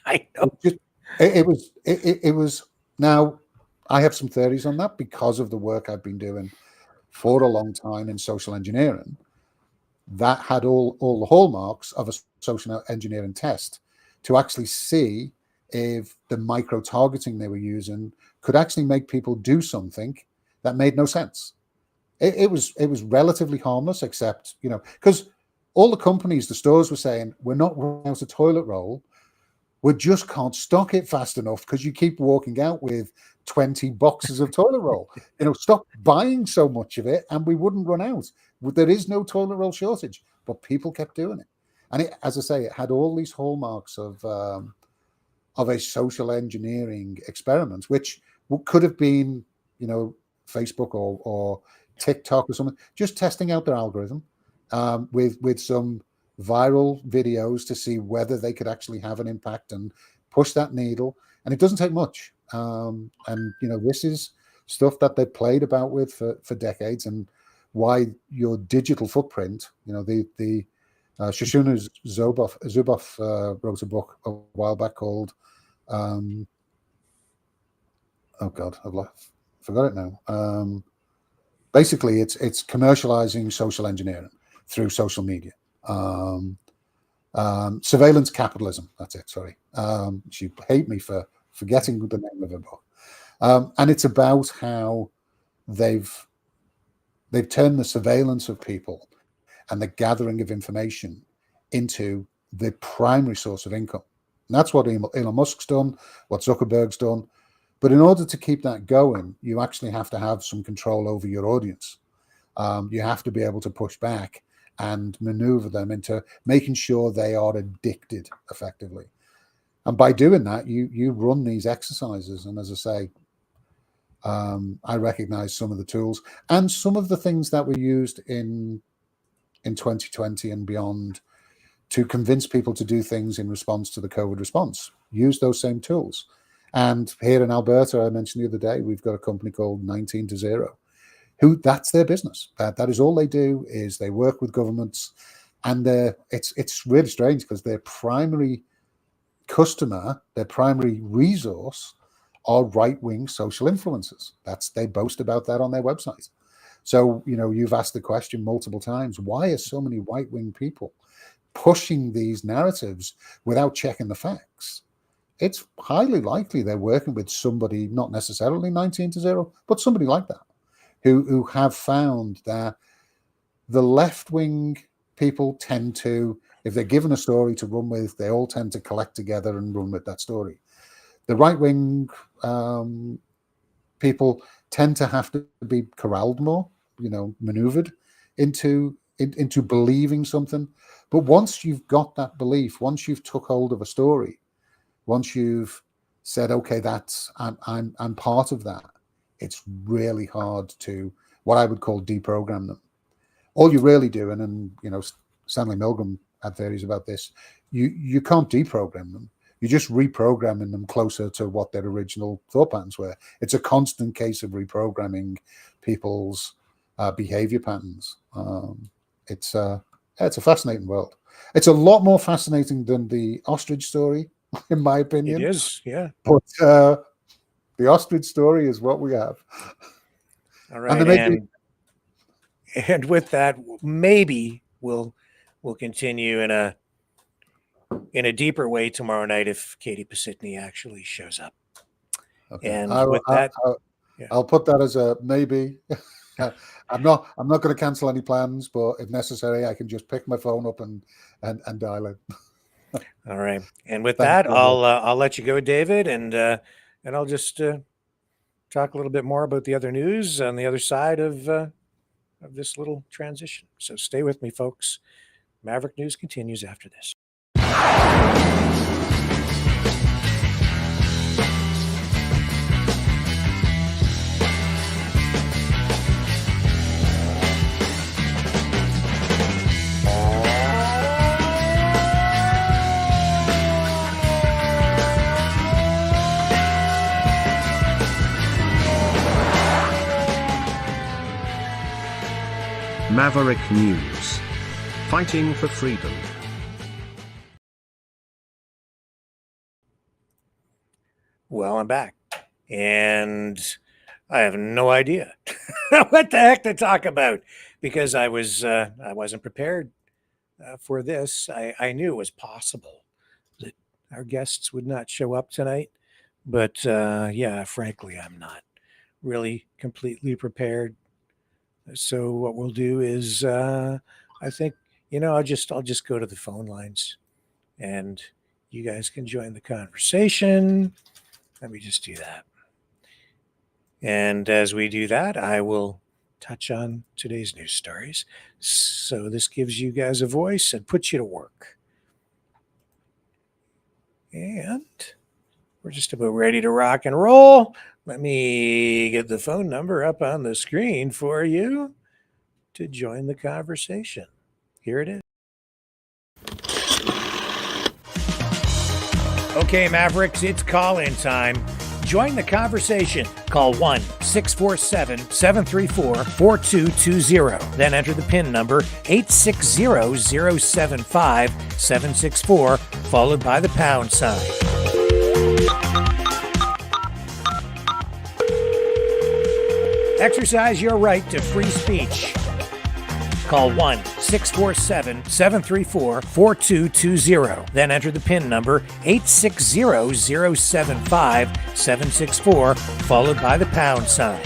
I know. It was. Now, I have some theories on that because of the work I've been doing for a long time in social engineering. That had all the hallmarks of a social engineering test to actually see if the micro targeting they were using could actually make people do something that made no sense. It was relatively harmless, except, you know, because all the companies, the stores were saying, we're not running out of toilet roll. We just can't stock it fast enough because you keep walking out with 20 boxes of toilet roll. You know, stop buying so much of it and we wouldn't run out. There is no toilet roll shortage, but people kept doing it. And it, as I say, it had all these hallmarks of a social engineering experiment, which could have been, you know, Facebook or TikTok or something, just testing out their algorithm with some viral videos to see whether they could actually have an impact and push that needle. And it doesn't take much. And, you know, this is stuff that they played about with for decades, and why your digital footprint, you know, the Shoshana Zuboff wrote a book a while back called, oh God, forgot it now. Basically, it's commercializing social engineering through social media. Surveillance capitalism. That's it. Sorry. She hate me for forgetting the name of her book. And it's about how they've turned the surveillance of people and the gathering of information into the primary source of income. And that's what Elon Musk's done, what Zuckerberg's done. But in order to keep that going, you actually have to have some control over your audience. You have to be able to push back and maneuver them into making sure they are addicted effectively. And by doing that, you run these exercises. And as I say, I recognize some of the tools and some of the things that were used in 2020 and beyond to convince people to do things in response to the COVID response. Use those same tools. And here in Alberta, I mentioned the other day, we've got a company called 19 to 0, who that's their business. That is all they do, is they work with governments, and it's really strange because their primary customer, their primary resource, are right-wing social influencers. They boast about that on their website. So, you know, you've asked the question multiple times, why are so many right-wing people pushing these narratives without checking the facts? It's highly likely they're working with somebody, not necessarily 19 to 0, but somebody like that, who have found that the left-wing people tend to, if they're given a story to run with, they all tend to collect together and run with that story. The right-wing people tend to have to be corralled more, you know, maneuvered into believing something. But once you've got that belief, once you've took hold of a story, once you've said, okay, I'm part of that, it's really hard to, what I would call, deprogram them. All you're really doing, and you know, Stanley Milgram had theories about this, you can't deprogram them. You're just reprogramming them closer to what their original thought patterns were. It's a constant case of reprogramming people's behavior patterns. It's a fascinating world. It's a lot more fascinating than the ostrich story, in my opinion. It is, yeah. But the ostrich story is what we have. All right, and with that, maybe we'll continue in a in a deeper way tomorrow night if Katey Pasitney actually shows up. Okay. And with that, I'll put that as a maybe. I'm not going to cancel any plans, but if necessary, I can just pick my phone up and dial it. All right. And with that, I'll let you go, David, and I'll just talk a little bit more about the other news on the other side of this little transition. So stay with me, folks. Maverick News continues after this. Maverick News. Fighting for freedom. Well, I'm back. And I have no idea what the heck to talk about because I wasn't prepared for this. I knew it was possible that our guests would not show up tonight. But yeah, frankly, I'm not really completely prepared. So what we'll do is, I think, I'll just go to the phone lines, and you guys can join the conversation. Let me just do that. And as we do that, I will touch on today's news stories. So this gives you guys a voice and puts you to work. And we're just about ready to rock and roll. Let me get the phone number up on the screen for you to join the conversation. Here it is. Okay, Mavericks, it's call-in time. Join the conversation. Call 1-647-734-4220. Then enter the PIN number 860-075-764, followed by the pound sign. Exercise your right to free speech. Call 1-647-734-4220. Then enter the PIN number 860-075-764, followed by the pound sign.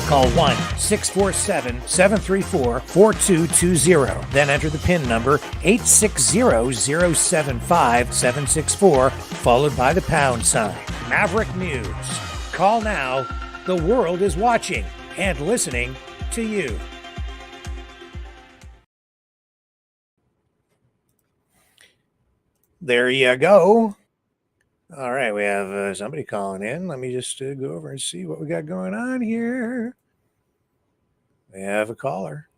Call 1-647-734-4220. Then enter the PIN number 860-075-764, followed by the pound sign. Maverick News. Call now. The world is watching and listening to you. There you go. All right, we have somebody calling in. Let me just go over and see what we got going on here. We have a caller.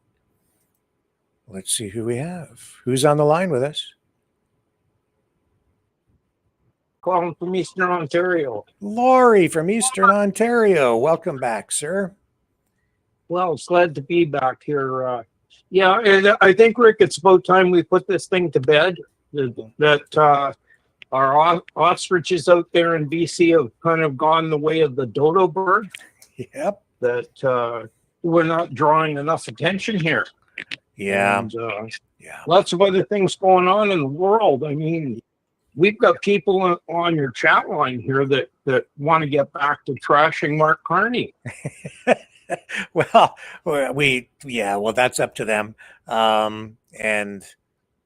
Let's see who we have. Who's on the line with us? Calling from Eastern Ontario. Laurie from Eastern Ontario. Welcome back, sir. Well, it's glad to be back here. Yeah, and I think, Rick, it's about time we put this thing to bed. That our ostriches out there in BC have kind of gone the way of the dodo bird. Yep. That we're not drawing enough attention here. Yeah. And, yeah. Lots of other things going on in the world. I mean, we've got people on your chat line here that want to get back to trashing Mark Carney. Well, that's up to them. And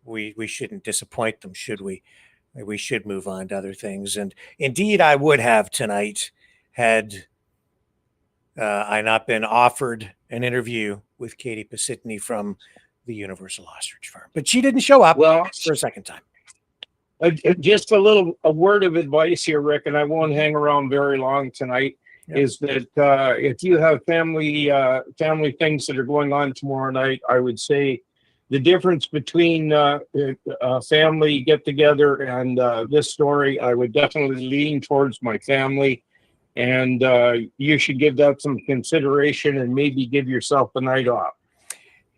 we shouldn't disappoint them, should we? We should move on to other things. And indeed, I would have tonight had I not been offered an interview with Katey Pasitney from the Universal Ostrich Farm. But she didn't show up for a second time. Just a word of advice here, Rick, and I won't hang around very long tonight, is that if you have family things that are going on tomorrow night, I would say the difference between a family get-together and this story, I would definitely lean towards my family. And you should give that some consideration and maybe give yourself a night off.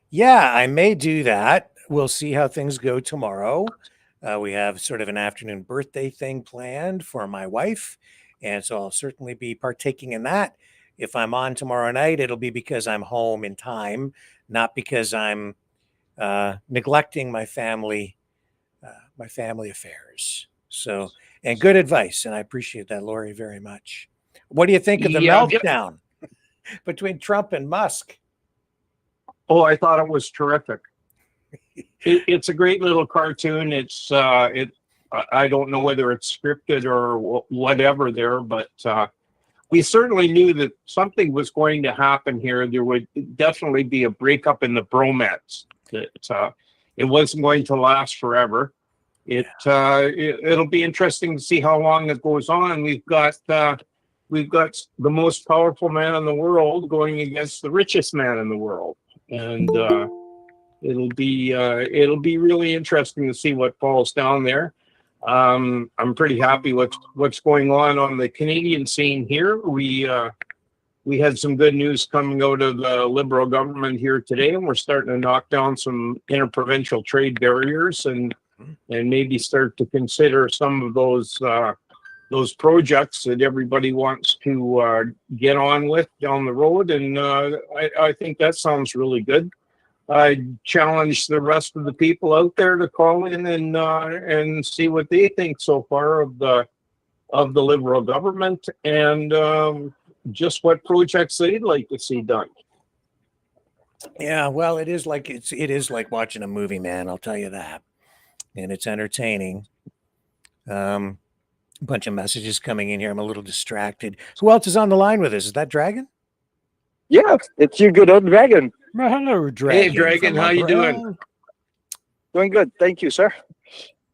Yeah, I may do that. We'll see how things go tomorrow. We have sort of an afternoon birthday thing planned for my wife, and so I'll certainly be partaking in that. If I'm on tomorrow night, it'll be because I'm home in time, not because I'm neglecting my family affairs. So, and good advice, and I appreciate that, Lori, very much. What do you think of the meltdown between Trump and Musk? Oh, I thought it was terrific. It's a great little cartoon. I don't know whether it's scripted or whatever there, but we certainly knew that something was going to happen here. There would definitely be a breakup in the bromance. That it wasn't going to last forever. It'll be interesting to see how long it goes on. We've got the most powerful man in the world going against the richest man in the world, and it'll be really interesting to see what falls down there. I'm pretty happy with what's going on the Canadian scene here. We had some good news coming out of the Liberal government here today, and we're starting to knock down some interprovincial trade barriers and maybe start to consider some of those projects that everybody wants to get on with down the road. And I think that sounds really good. I challenge the rest of the people out there to call in and see what they think so far of the Liberal government and just what projects they'd like to see done. Yeah, well, it is like watching a movie, man. I'll tell you that, and it's entertaining. A bunch of messages coming in here. I'm a little distracted. Who else is on the line with us? Is that Dragon? Yeah, it's your good old Dragon. Well, hello, Dragon. Hey, Dragon, how you doing? Doing good, thank you, sir.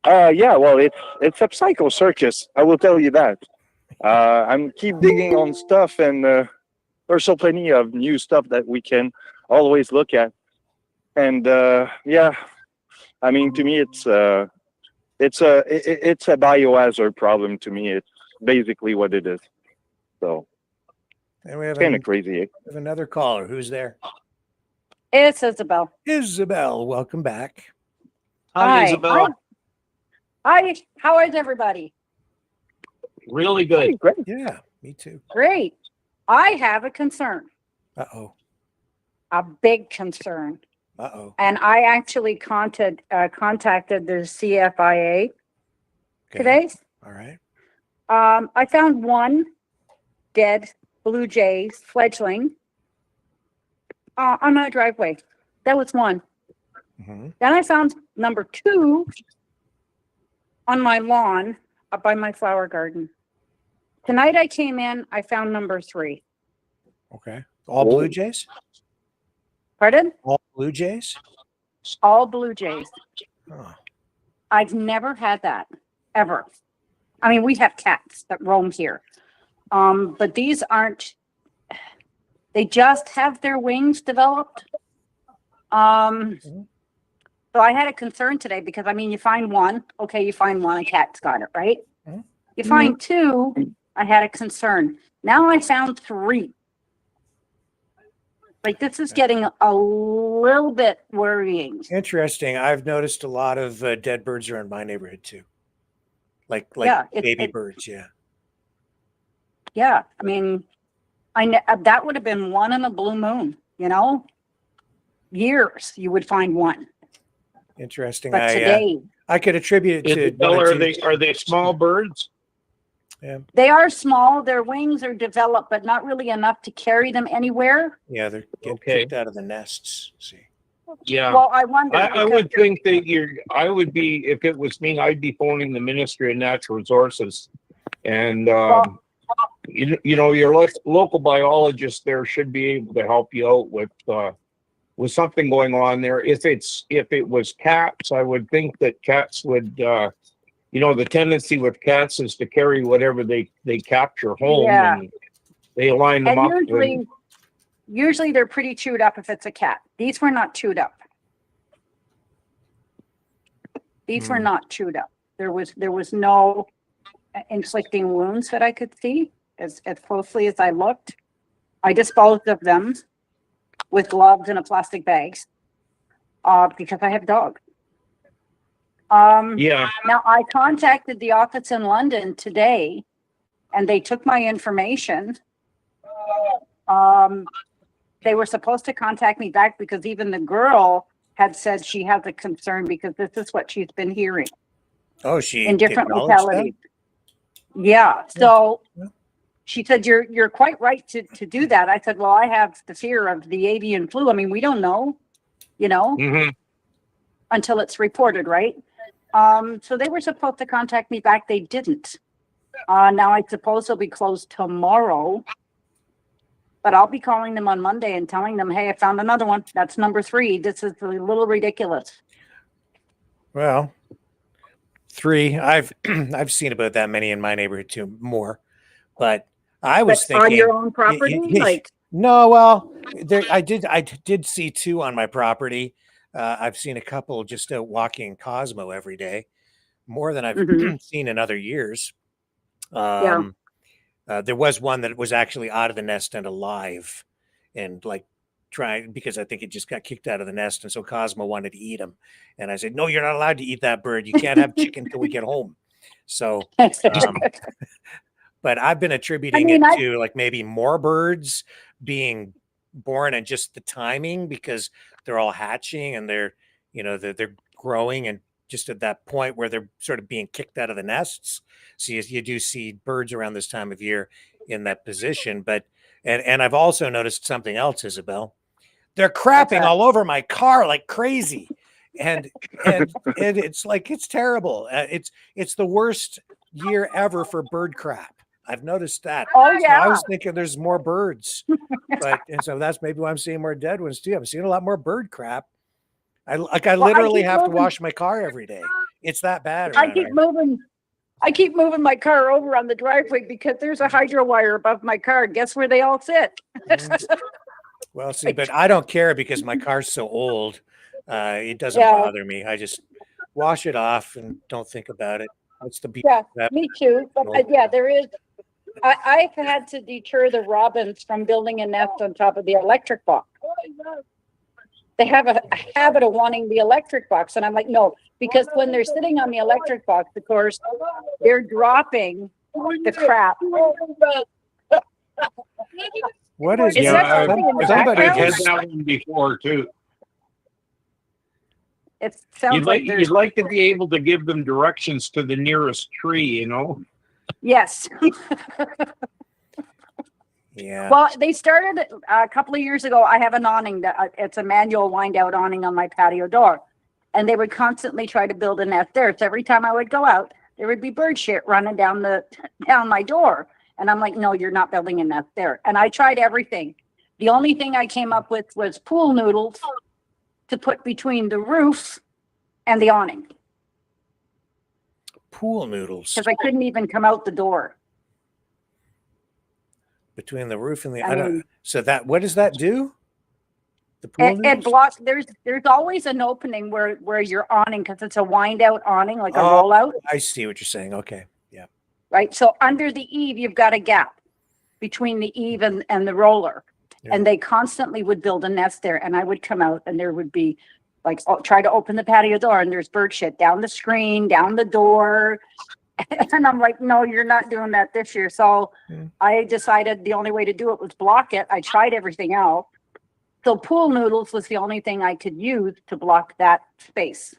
Yeah, well, it's a psycho circus. I will tell you that. I'm keep digging on stuff, and there's so plenty of new stuff that we can always look at. And yeah, I mean, to me, it's a biohazard problem. To me, it's basically what it is. So and we have kind of crazy. We have another caller. Who's there? It's Isabelle. Isabelle, welcome back. Hi, Isabelle. Hi, how is everybody? Really good. Great. Yeah, me too. Great. I have a concern. Uh-oh. A big concern. Uh-oh. And I actually contacted the CFIA today. All right. I found one dead blue jay fledgling on my driveway. That was one. Mm-hmm. Then I found number 2 on my lawn up by my flower garden. Tonight I came in, I found number 3. Okay. All Blue Jays? Pardon? All Blue Jays? All blue jays. Oh. I've never had that, ever. I mean, we have cats that roam here. But these aren't, they just have their wings developed. So I had a concern today because, I mean, you find one, okay, you find one, a cat's got it, right? Mm-hmm. You find 2, I had a concern. Now I found 3. Like, this is getting a little bit worrying. Interesting. I've noticed a lot of dead birds are in my neighborhood too. Like Yeah, baby birds, yeah. Yeah, I mean, that would have been one in a blue moon, you know? Years you would find one. Interesting. But today, I could attribute it to. Are they small birds? Yeah. they are small. Their wings are developed, but not really enough to carry them anywhere. Yeah, they're getting kicked out of the nests. See. Yeah. Well, I wonder. I would think that I would be, if it was me, I'd be phoning the Ministry of Natural Resources. And, you know, your local biologist there should be able to help you out with something going on there. If it was cats, I would think that cats would, you know, the tendency with cats is to carry whatever they capture home. Yeah. And they line them up. Usually they're pretty chewed up if it's a cat. These were not chewed up. These were not chewed up. There was no inflicting wounds that I could see as closely as I looked. I disposed of them with gloves in a plastic bag because I have a dog. Yeah. Now I contacted the office in London today and they took my information. They were supposed to contact me back because even the girl had said she has a concern because this is what she's been hearing. Oh, she in different acknowledged localities. Yeah. So she said, you're quite right to do that. I said, well, I have the fear of the avian flu. I mean, we don't know, until it's reported, right? So they were supposed to contact me back. They didn't. Now I suppose they'll be closed tomorrow, but I'll be calling them on Monday and telling them, hey, I found another one. That's number 3. This is a little ridiculous. Well, 3. I've seen about that many in my neighborhood too, more. But I was thinking on your own property, like no. Well, I did see 2 on my property. I've seen a couple just out walking Cosmo every day, more than I've seen in other years. There was one that was actually out of the nest and alive, and like trying, because I think it just got kicked out of the nest, and so Cosmo wanted to eat him, and I said, no, you're not allowed to eat that bird. You can't have chicken until we get home. So but I've been attributing it to like maybe more birds being born and just the timing, because they're all hatching and they're growing, and just at that point where they're sort of being kicked out of the nests. So you do see birds around this time of year in that position. But and I've also noticed something else, Isabelle. They're crapping all over my car like crazy. And it's like, it's terrible. It's the worst year ever for bird crap. I've noticed that. Oh yeah. So I was thinking there's more birds, and so that's maybe why I'm seeing more dead ones too. I'm seeing a lot more bird crap. I literally have to wash my car every day. It's that bad. I keep moving my car over on the driveway because there's a hydro wire above my car. Guess where they all sit? Well, see, but I don't care because my car's so old. It doesn't bother me. I just wash it off and don't think about it. What's the me too. But yeah, there is. I've had to deter the robins from building a nest on top of the electric box. They have a habit of wanting the electric box, and I'm like, no, because when they're sitting on the electric box, of course, they're dropping the crap. What is somebody has that one before too? It sounds you'd like to be able to give them directions to the nearest tree, Yes. Yeah. Well, they started a couple of years ago. I have an awning that it's a manual wind out awning on my patio door, and they would constantly try to build a nest there. So every time I would go out, there would be bird shit running down my door, and I'm like, no, you're not building a nest there. And I tried everything. The only thing I came up with was pool noodles to put between the roof and the awning. Pool noodles. Because I couldn't even come out the door. Between the roof and the so that, what does that do? The pool it blocks. There's always an opening where you're awning, because it's a wind out awning, like a rollout. I see what you're saying. Okay. Yeah. Right. So under the eave, you've got a gap between the eave and the roller. Yeah. And they constantly would build a nest there, and I would come out and there would be like, try to open the patio door and there's bird shit down the screen, down the door. And I'm like, no, you're not doing that this year. So I decided the only way to do it was block it. I tried everything else. So pool noodles was the only thing I could use to block that space.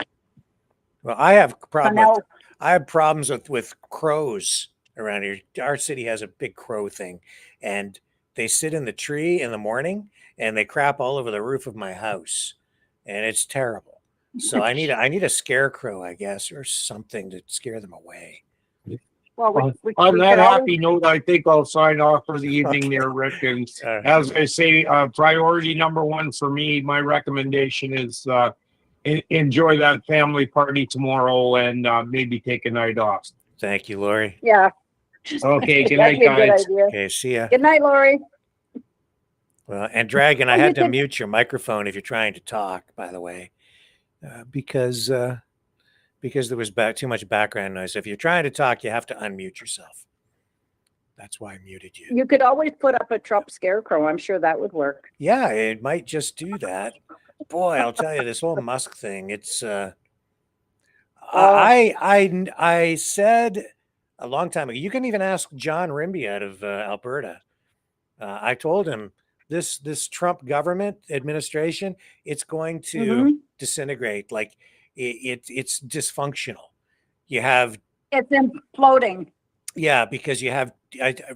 Well, I have problems with crows around here. Our city has a big crow thing, and they sit in the tree in the morning and they crap all over the roof of my house, and it's terrible. So I need a scarecrow, I guess, or something to scare them away. Well, on that happy note, I think I'll sign off for the evening there, Rick. And as I say, priority number 1 for me, my recommendation is enjoy that family party tomorrow and maybe take a night off. Thank you, Lori. Yeah. Okay, good night, guys. Okay, see ya. Good night, Lori. Well, and Dragon, I had to mute your microphone if you're trying to talk, by the way, because there was too much background noise. If you're trying to talk, you have to unmute yourself. That's why I muted you. You could always put up a Trump scarecrow. I'm sure that would work. Yeah, it might just do that. Boy, I'll tell you, this whole Musk thing, it's I said a long time ago, you can even ask John Rimby out of Alberta. I told him this Trump government administration, it's going to disintegrate. Like it's dysfunctional. You have It's imploding. Yeah, because you have,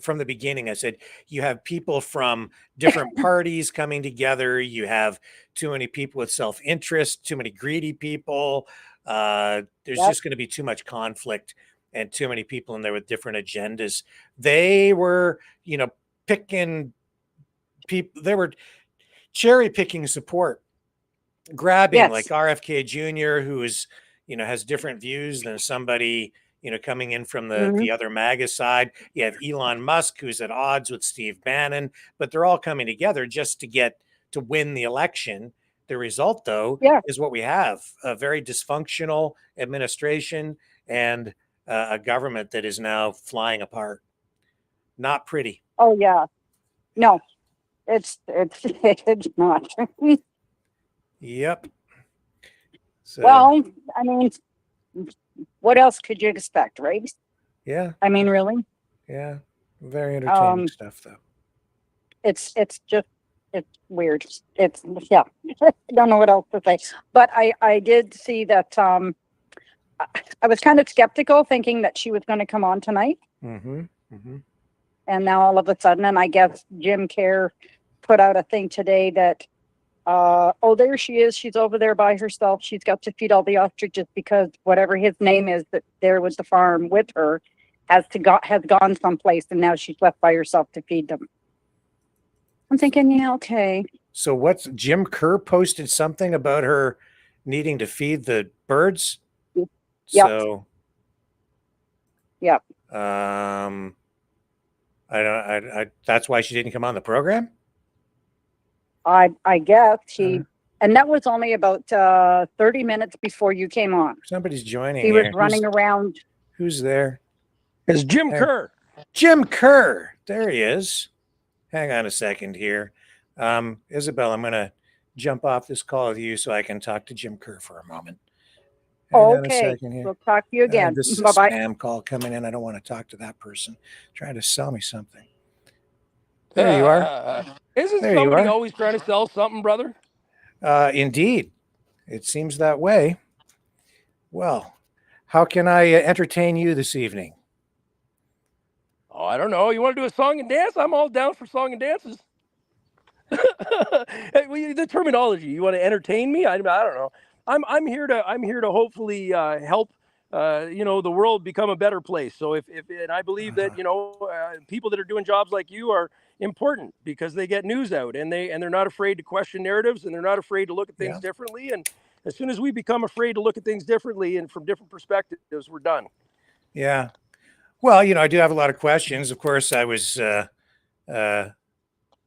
from the beginning, I said, you have people from different parties coming together. You have too many people with self-interest, too many greedy people. There's just going to be too much conflict and too many people in there with different agendas. They were, picking people, they were cherry picking support, grabbing like RFK Jr., who is, has different views than somebody, coming in from the other MAGA side. You have Elon Musk, who's at odds with Steve Bannon, but they're all coming together just to win the election. The result, though, is what we have: a very dysfunctional administration and a government that is now flying apart. Not pretty. Oh yeah, no, it's not. Yep. So, well, I mean, what else could you expect, right? Yeah. I mean, really? Yeah. Very entertaining stuff, though. It's weird. I don't know what else to say. But I did see that I was kind of skeptical, thinking that she was going to come on tonight. And now all of a sudden, and I guess Jim Kerr put out a thing today that there she is. She's over there by herself. She's got to feed all the ostriches because whatever his name is that there was the farm with her has gone someplace, and now she's left by herself to feed them. I'm thinking, yeah, okay. So what's Jim Kerr posted something about her needing to feed the birds? Yep. So yep. I that's why she didn't come on the program. I guess and that was only about 30 minutes before you came on. Somebody's joining. He was running around. Who's there? It's Jim Kerr. Jim Kerr. There he is. Hang on a second here. Isabelle, I'm going to jump off this call with you so I can talk to Jim Kerr for a moment. Okay. We'll talk to you again. This is a Bye-bye. spam call coming in. I don't want to talk to that person trying to sell me something. There you are. Isn't somebody always trying to sell something, brother? Indeed. It seems that way. Well, how can I entertain you this evening? Oh, I don't know. You want to do a song and dance? I'm all down for song and dances. The terminology. You want to entertain me? I don't know. I'm here to hopefully help the world become a better place. So and I believe that people that are doing jobs like you are important because they get news out and they're not afraid to question narratives and they're not afraid to look at things differently. And as soon as we become afraid to look at things differently and from different perspectives, we're done. Yeah. Well, I do have a lot of questions. Of course, I was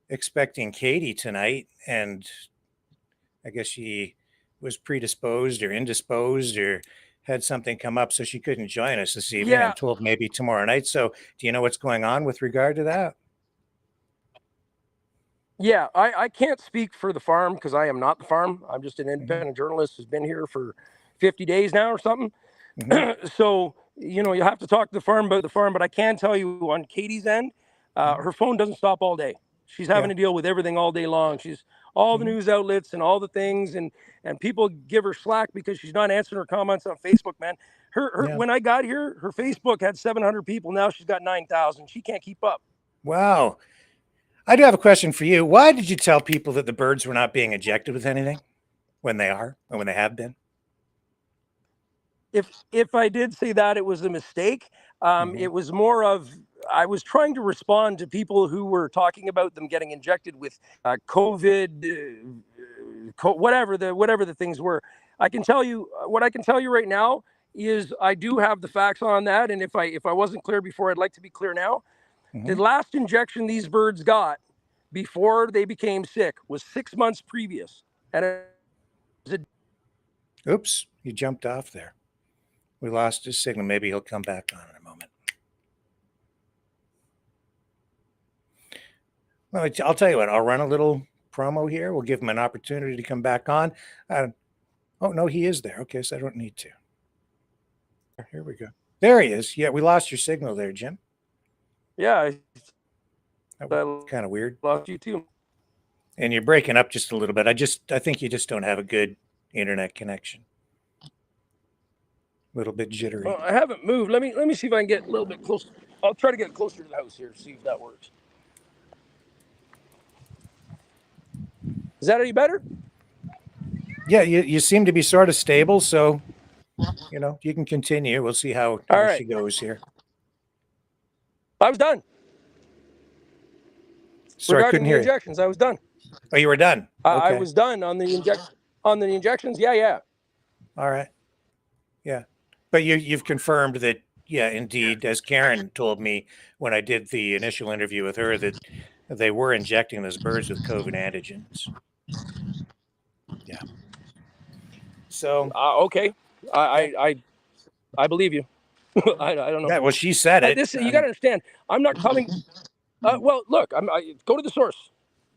expecting Katey tonight, and I guess she was predisposed or indisposed or had something come up, so she couldn't join us this evening. I'm told maybe tomorrow night. So do you know what's going on with regard to that? Yeah, I can't speak for the farm because I am not the farm. I'm just an independent journalist who's been here for 50 days now or something. So, you have to talk to the farm about the farm, but I can tell you on Katey's end, her phone doesn't stop all day. She's having to deal with everything all day long. She's all the news outlets and all the things, and people give her slack because she's not answering her comments on Facebook, man. When I got here, her Facebook had 700 people. Now she's got 9,000. She can't keep up. Wow. I do have a question for you. Why did you tell people that the birds were not being injected with anything when they are, or when they have been? If I did say that, it was a mistake. It was more of, I was trying to respond to people who were talking about them getting injected with COVID, whatever the things were. I can tell you what I can tell you right now is I do have the facts on that. And if I wasn't clear before, I'd like to be clear now. The last injection these birds got before they became sick was 6 months previous. And Oops, he jumped off there. We lost his signal. Maybe he'll come back on in a moment. Well, I'll tell you what, I'll run a little promo here. We'll give him an opportunity to come back on. Oh, no, he is there. Okay, so I don't need to. Here we go. There he is. Yeah, we lost your signal there, Jim. Yeah, That was kind of weird. lost you too. And you're breaking up just a little bit. I think you just don't have a good internet connection. A little bit jittery. Well, I haven't moved. Let me see if I can get a little bit closer. I'll try to get closer to the house here, see if that works. Is that any better? Yeah, you seem to be sort of stable, so you can continue. We'll see how right. she goes here. I was done. Sorry, I couldn't hear injections, I was done. Oh, you were done. Okay. I was done on the injections. Yeah. All right. Yeah, but you've confirmed that. Yeah, indeed, as Karen told me when I did the initial interview with her, that they were injecting those birds with COVID antigens. Yeah. So okay, I believe you. I don't know. Yeah, well, she said it. You got to understand. I'm not coming. Well, look, I go to the source,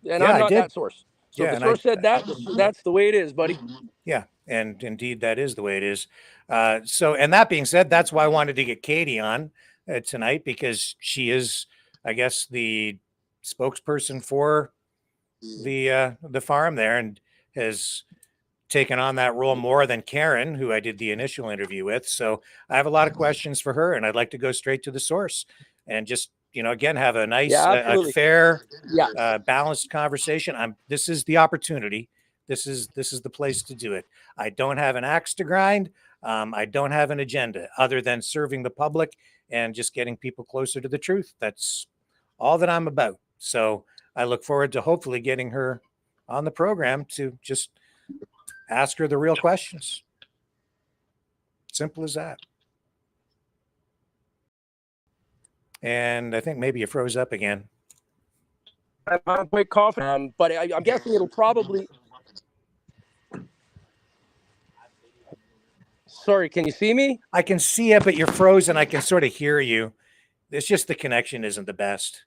and I'm not that source. So if the source said that, that's the way it is, buddy. Yeah, and indeed, that is the way it is. And that being said, that's why I wanted to get Katey on tonight, because she is, I guess, the spokesperson for the farm there, and has taken on that role more than Karen, who I did the initial interview with. So I have a lot of questions for her, and I'd like to go straight to the source and just, again, have a nice, a fair, balanced conversation. This is the opportunity. This is the place to do it. I don't have an axe to grind. I don't have an agenda other than serving the public and just getting people closer to the truth. That's all that I'm about. So I look forward to hopefully getting her on the program to just ask her the real questions. Simple as that. And I think maybe you froze up again. I'm quite confident, but I'm guessing it'll probably. Sorry, can you see me? I can see it, but you're frozen. I can sort of hear you. It's just the connection isn't the best,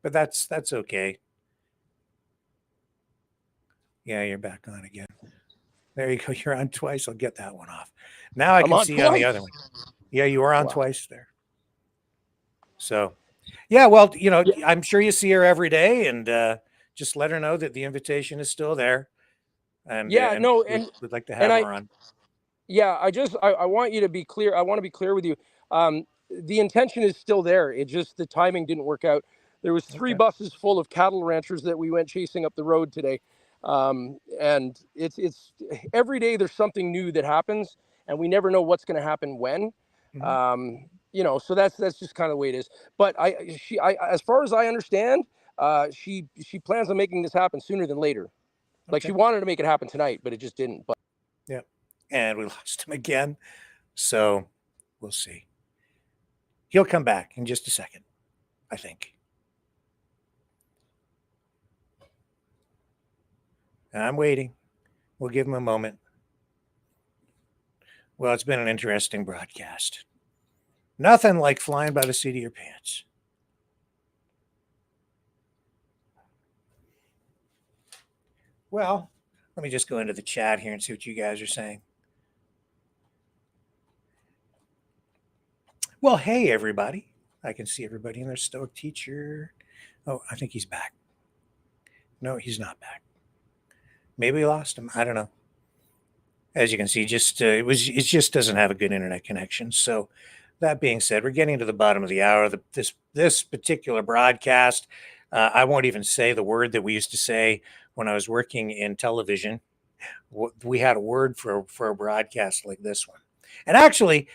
but that's okay. Yeah, you're back on again. There you go. You're on twice. I'll get that one off. Now I can see you on the other one. Yeah, you were on twice there. So, yeah, well, I'm sure you see her every day, and just let her know that the invitation is still there. And we'd like to have her on. Yeah, I want you to be clear. I want to be clear with you. The intention is still there. It just, the timing didn't work out. There was 3 buses full of cattle ranchers that we went chasing up the road today. And it's every day there's something new that happens, and we never know what's going to happen when. So that's just kind of the way it is. But as far as I understand, she plans on making this happen sooner than later. Like she wanted to make it happen tonight, but it just didn't. But yeah, and we lost him again. So we'll see. He'll come back in just a second, I think. I'm waiting. We'll give him a moment. Well, it's been an interesting broadcast. Nothing like flying by the seat of your pants. Well, let me just go into the chat here and see what you guys are saying. Well, hey, everybody. I can see everybody in there. Stoic teacher. Oh, I think he's back. No, he's not back. Maybe we lost him. I don't know. As you can see, it just doesn't have a good internet connection. So that being said, we're getting to the bottom of the hour. This particular broadcast, I won't even say the word that we used to say when I was working in television. We had a word for a broadcast like this one. And actually,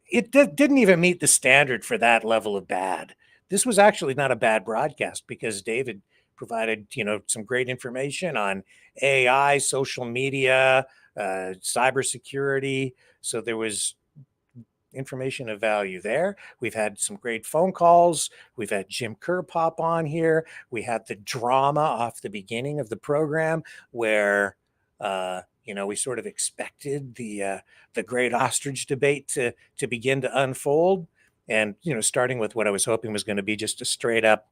it didn't even meet the standard for that level of bad. This was actually not a bad broadcast because David provided, some great information on AI, social media, cybersecurity. So there was information of value there. We've had some great phone calls. We've had Jim Kerr pop on here. We had the drama off the beginning of the program where, we sort of expected the great ostrich debate to begin to unfold. And, starting with what I was hoping was going to be just a straight up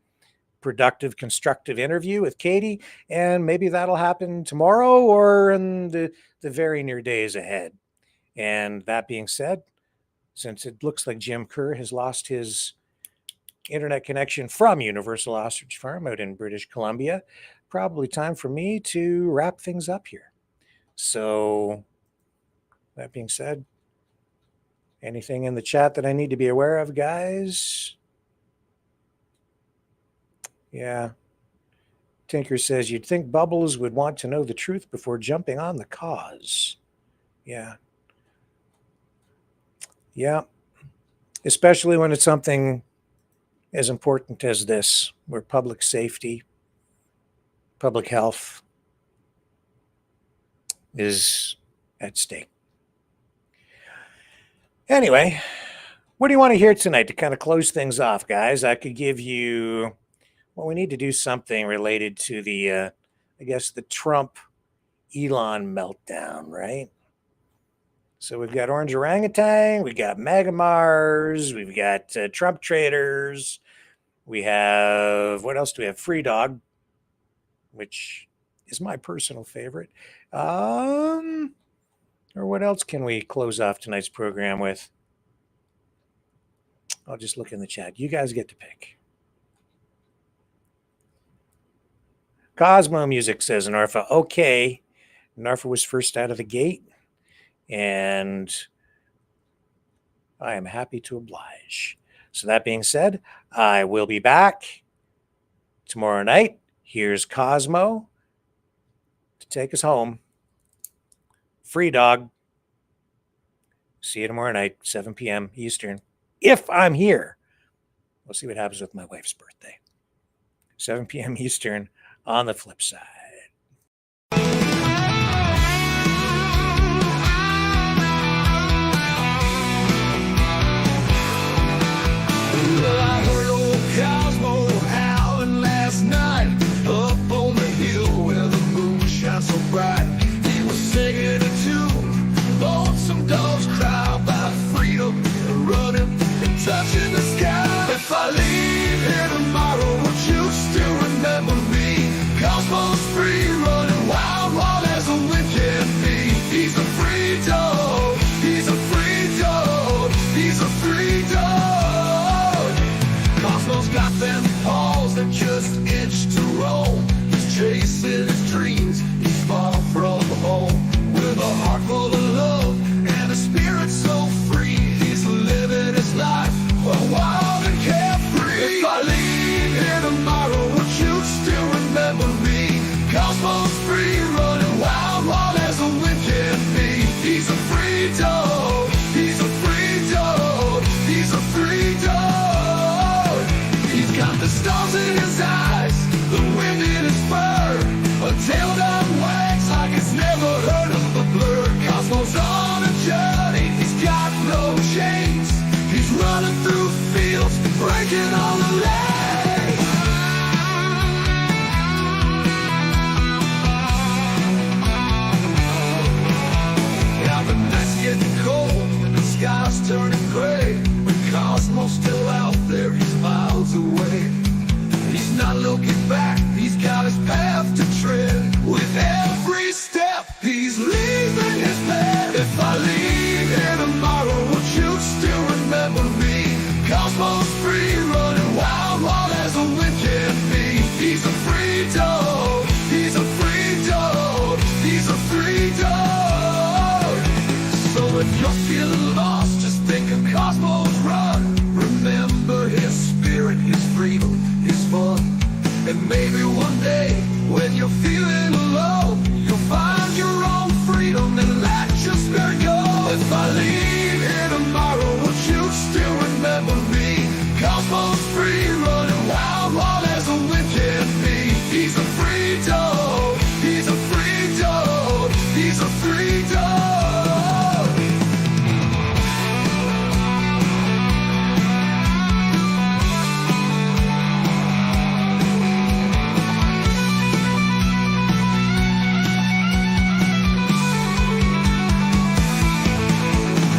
productive, constructive interview with Katey, and maybe that'll happen tomorrow or in the very near days ahead. And that being said, since it looks like Jim Kerr has lost his internet connection from Universal Ostrich Farm out in British Columbia, probably time for me to wrap things up here. So that being said, anything in the chat that I need to be aware of, guys? Yeah. Tinker says, you'd think Bubbles would want to know the truth before jumping on the cause. Yeah. Yeah. Especially when it's something as important as this, where public safety, public health is at stake. Anyway, what do you want to hear tonight to kind of close things off, guys? I could give you, well, we need to do something related to the, I guess, the Trump-Elon meltdown, right? So we've got Orange Orangutan, we've got Mega Mars, we've got Trump traders, we have, what else do we have? Free Dog, which is my personal favorite. Or what else can we close off tonight's program with? I'll just look in the chat. You guys get to pick. Cosmo Music says, Narfa, okay. Narfa was first out of the gate, and I am happy to oblige. So that being said, I will be back tomorrow night. Here's Cosmo to take us home. Free Dog. See you tomorrow night, 7 p.m. Eastern. If I'm here. We'll see what happens with my wife's birthday. 7 p.m. Eastern on the flip side. I heard old Cosmo howling last night up on the hill where the moon shines so bright. He was singing a tune, lonesome dogs cry about freedom and running and touching the sky. If I leave here tomorrow, would you still remember me? Cosmo's free, running wild, wild as a wind can be. He's a free dog, he's a free dog, he's a free dog. Cosmo's got them paws that just itch to roam. He's chasing his dreams, he's far from home. With a heart full of love and a spirit so free, he's living his life wild and carefree. If I leave here tomorrow, would you still remember me? Cosmo's free, running wild, wild as a wind can be. He's a free dog, he's a free dog, he's a free dog. He's got the stars in his eyes, the wind in his fur, a tail that wags like it's never heard of a blur. Cosmo's on a journey, he's got no chains. He's running through fields, breaking all the lanes. Now the night's getting cold and the sky's turning gray, but Cosmo's still out there, he's miles away. He's not looking back, he's got his path to tread. With every step, he's leaving his bed. If I leave here tomorrow, would you still remember me? Cosmo's free, running wild, wild as a wind can be. He's a free dog, he's a free dog, he's a free dog. So if you're feeling lost, just think of Cosmo's run. Remember his spirit, his freedom, his fun. And maybe one day, when you're feeling alone, you'll find your own freedom and let your spirit go. If I leave here tomorrow, would you still remember me? Cosmo's free, running wild, wild as a wind can be. He's a free dog, he's a free dog, he's a free dog.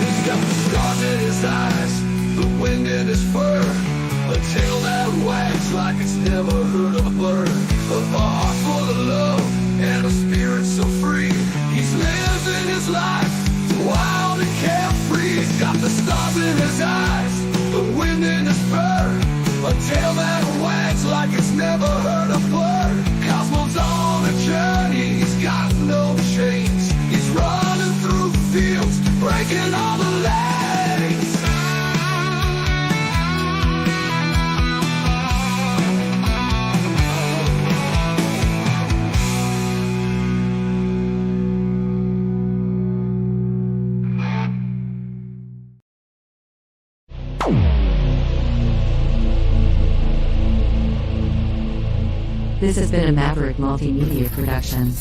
He's got the stars in his eyes, the wind in his fur, a tail that wags like it's never heard of a bird. A heart full of love and a spirit so free. He's living his life wild and carefree. He's got the stars in in his eyes, the wind in his fur, a tail that wags like it's never heard a blur. Cosmo's on a journey, he's got no chains. He's running through fields, breaking all the lanes. This has been a Maverick Multimedia production.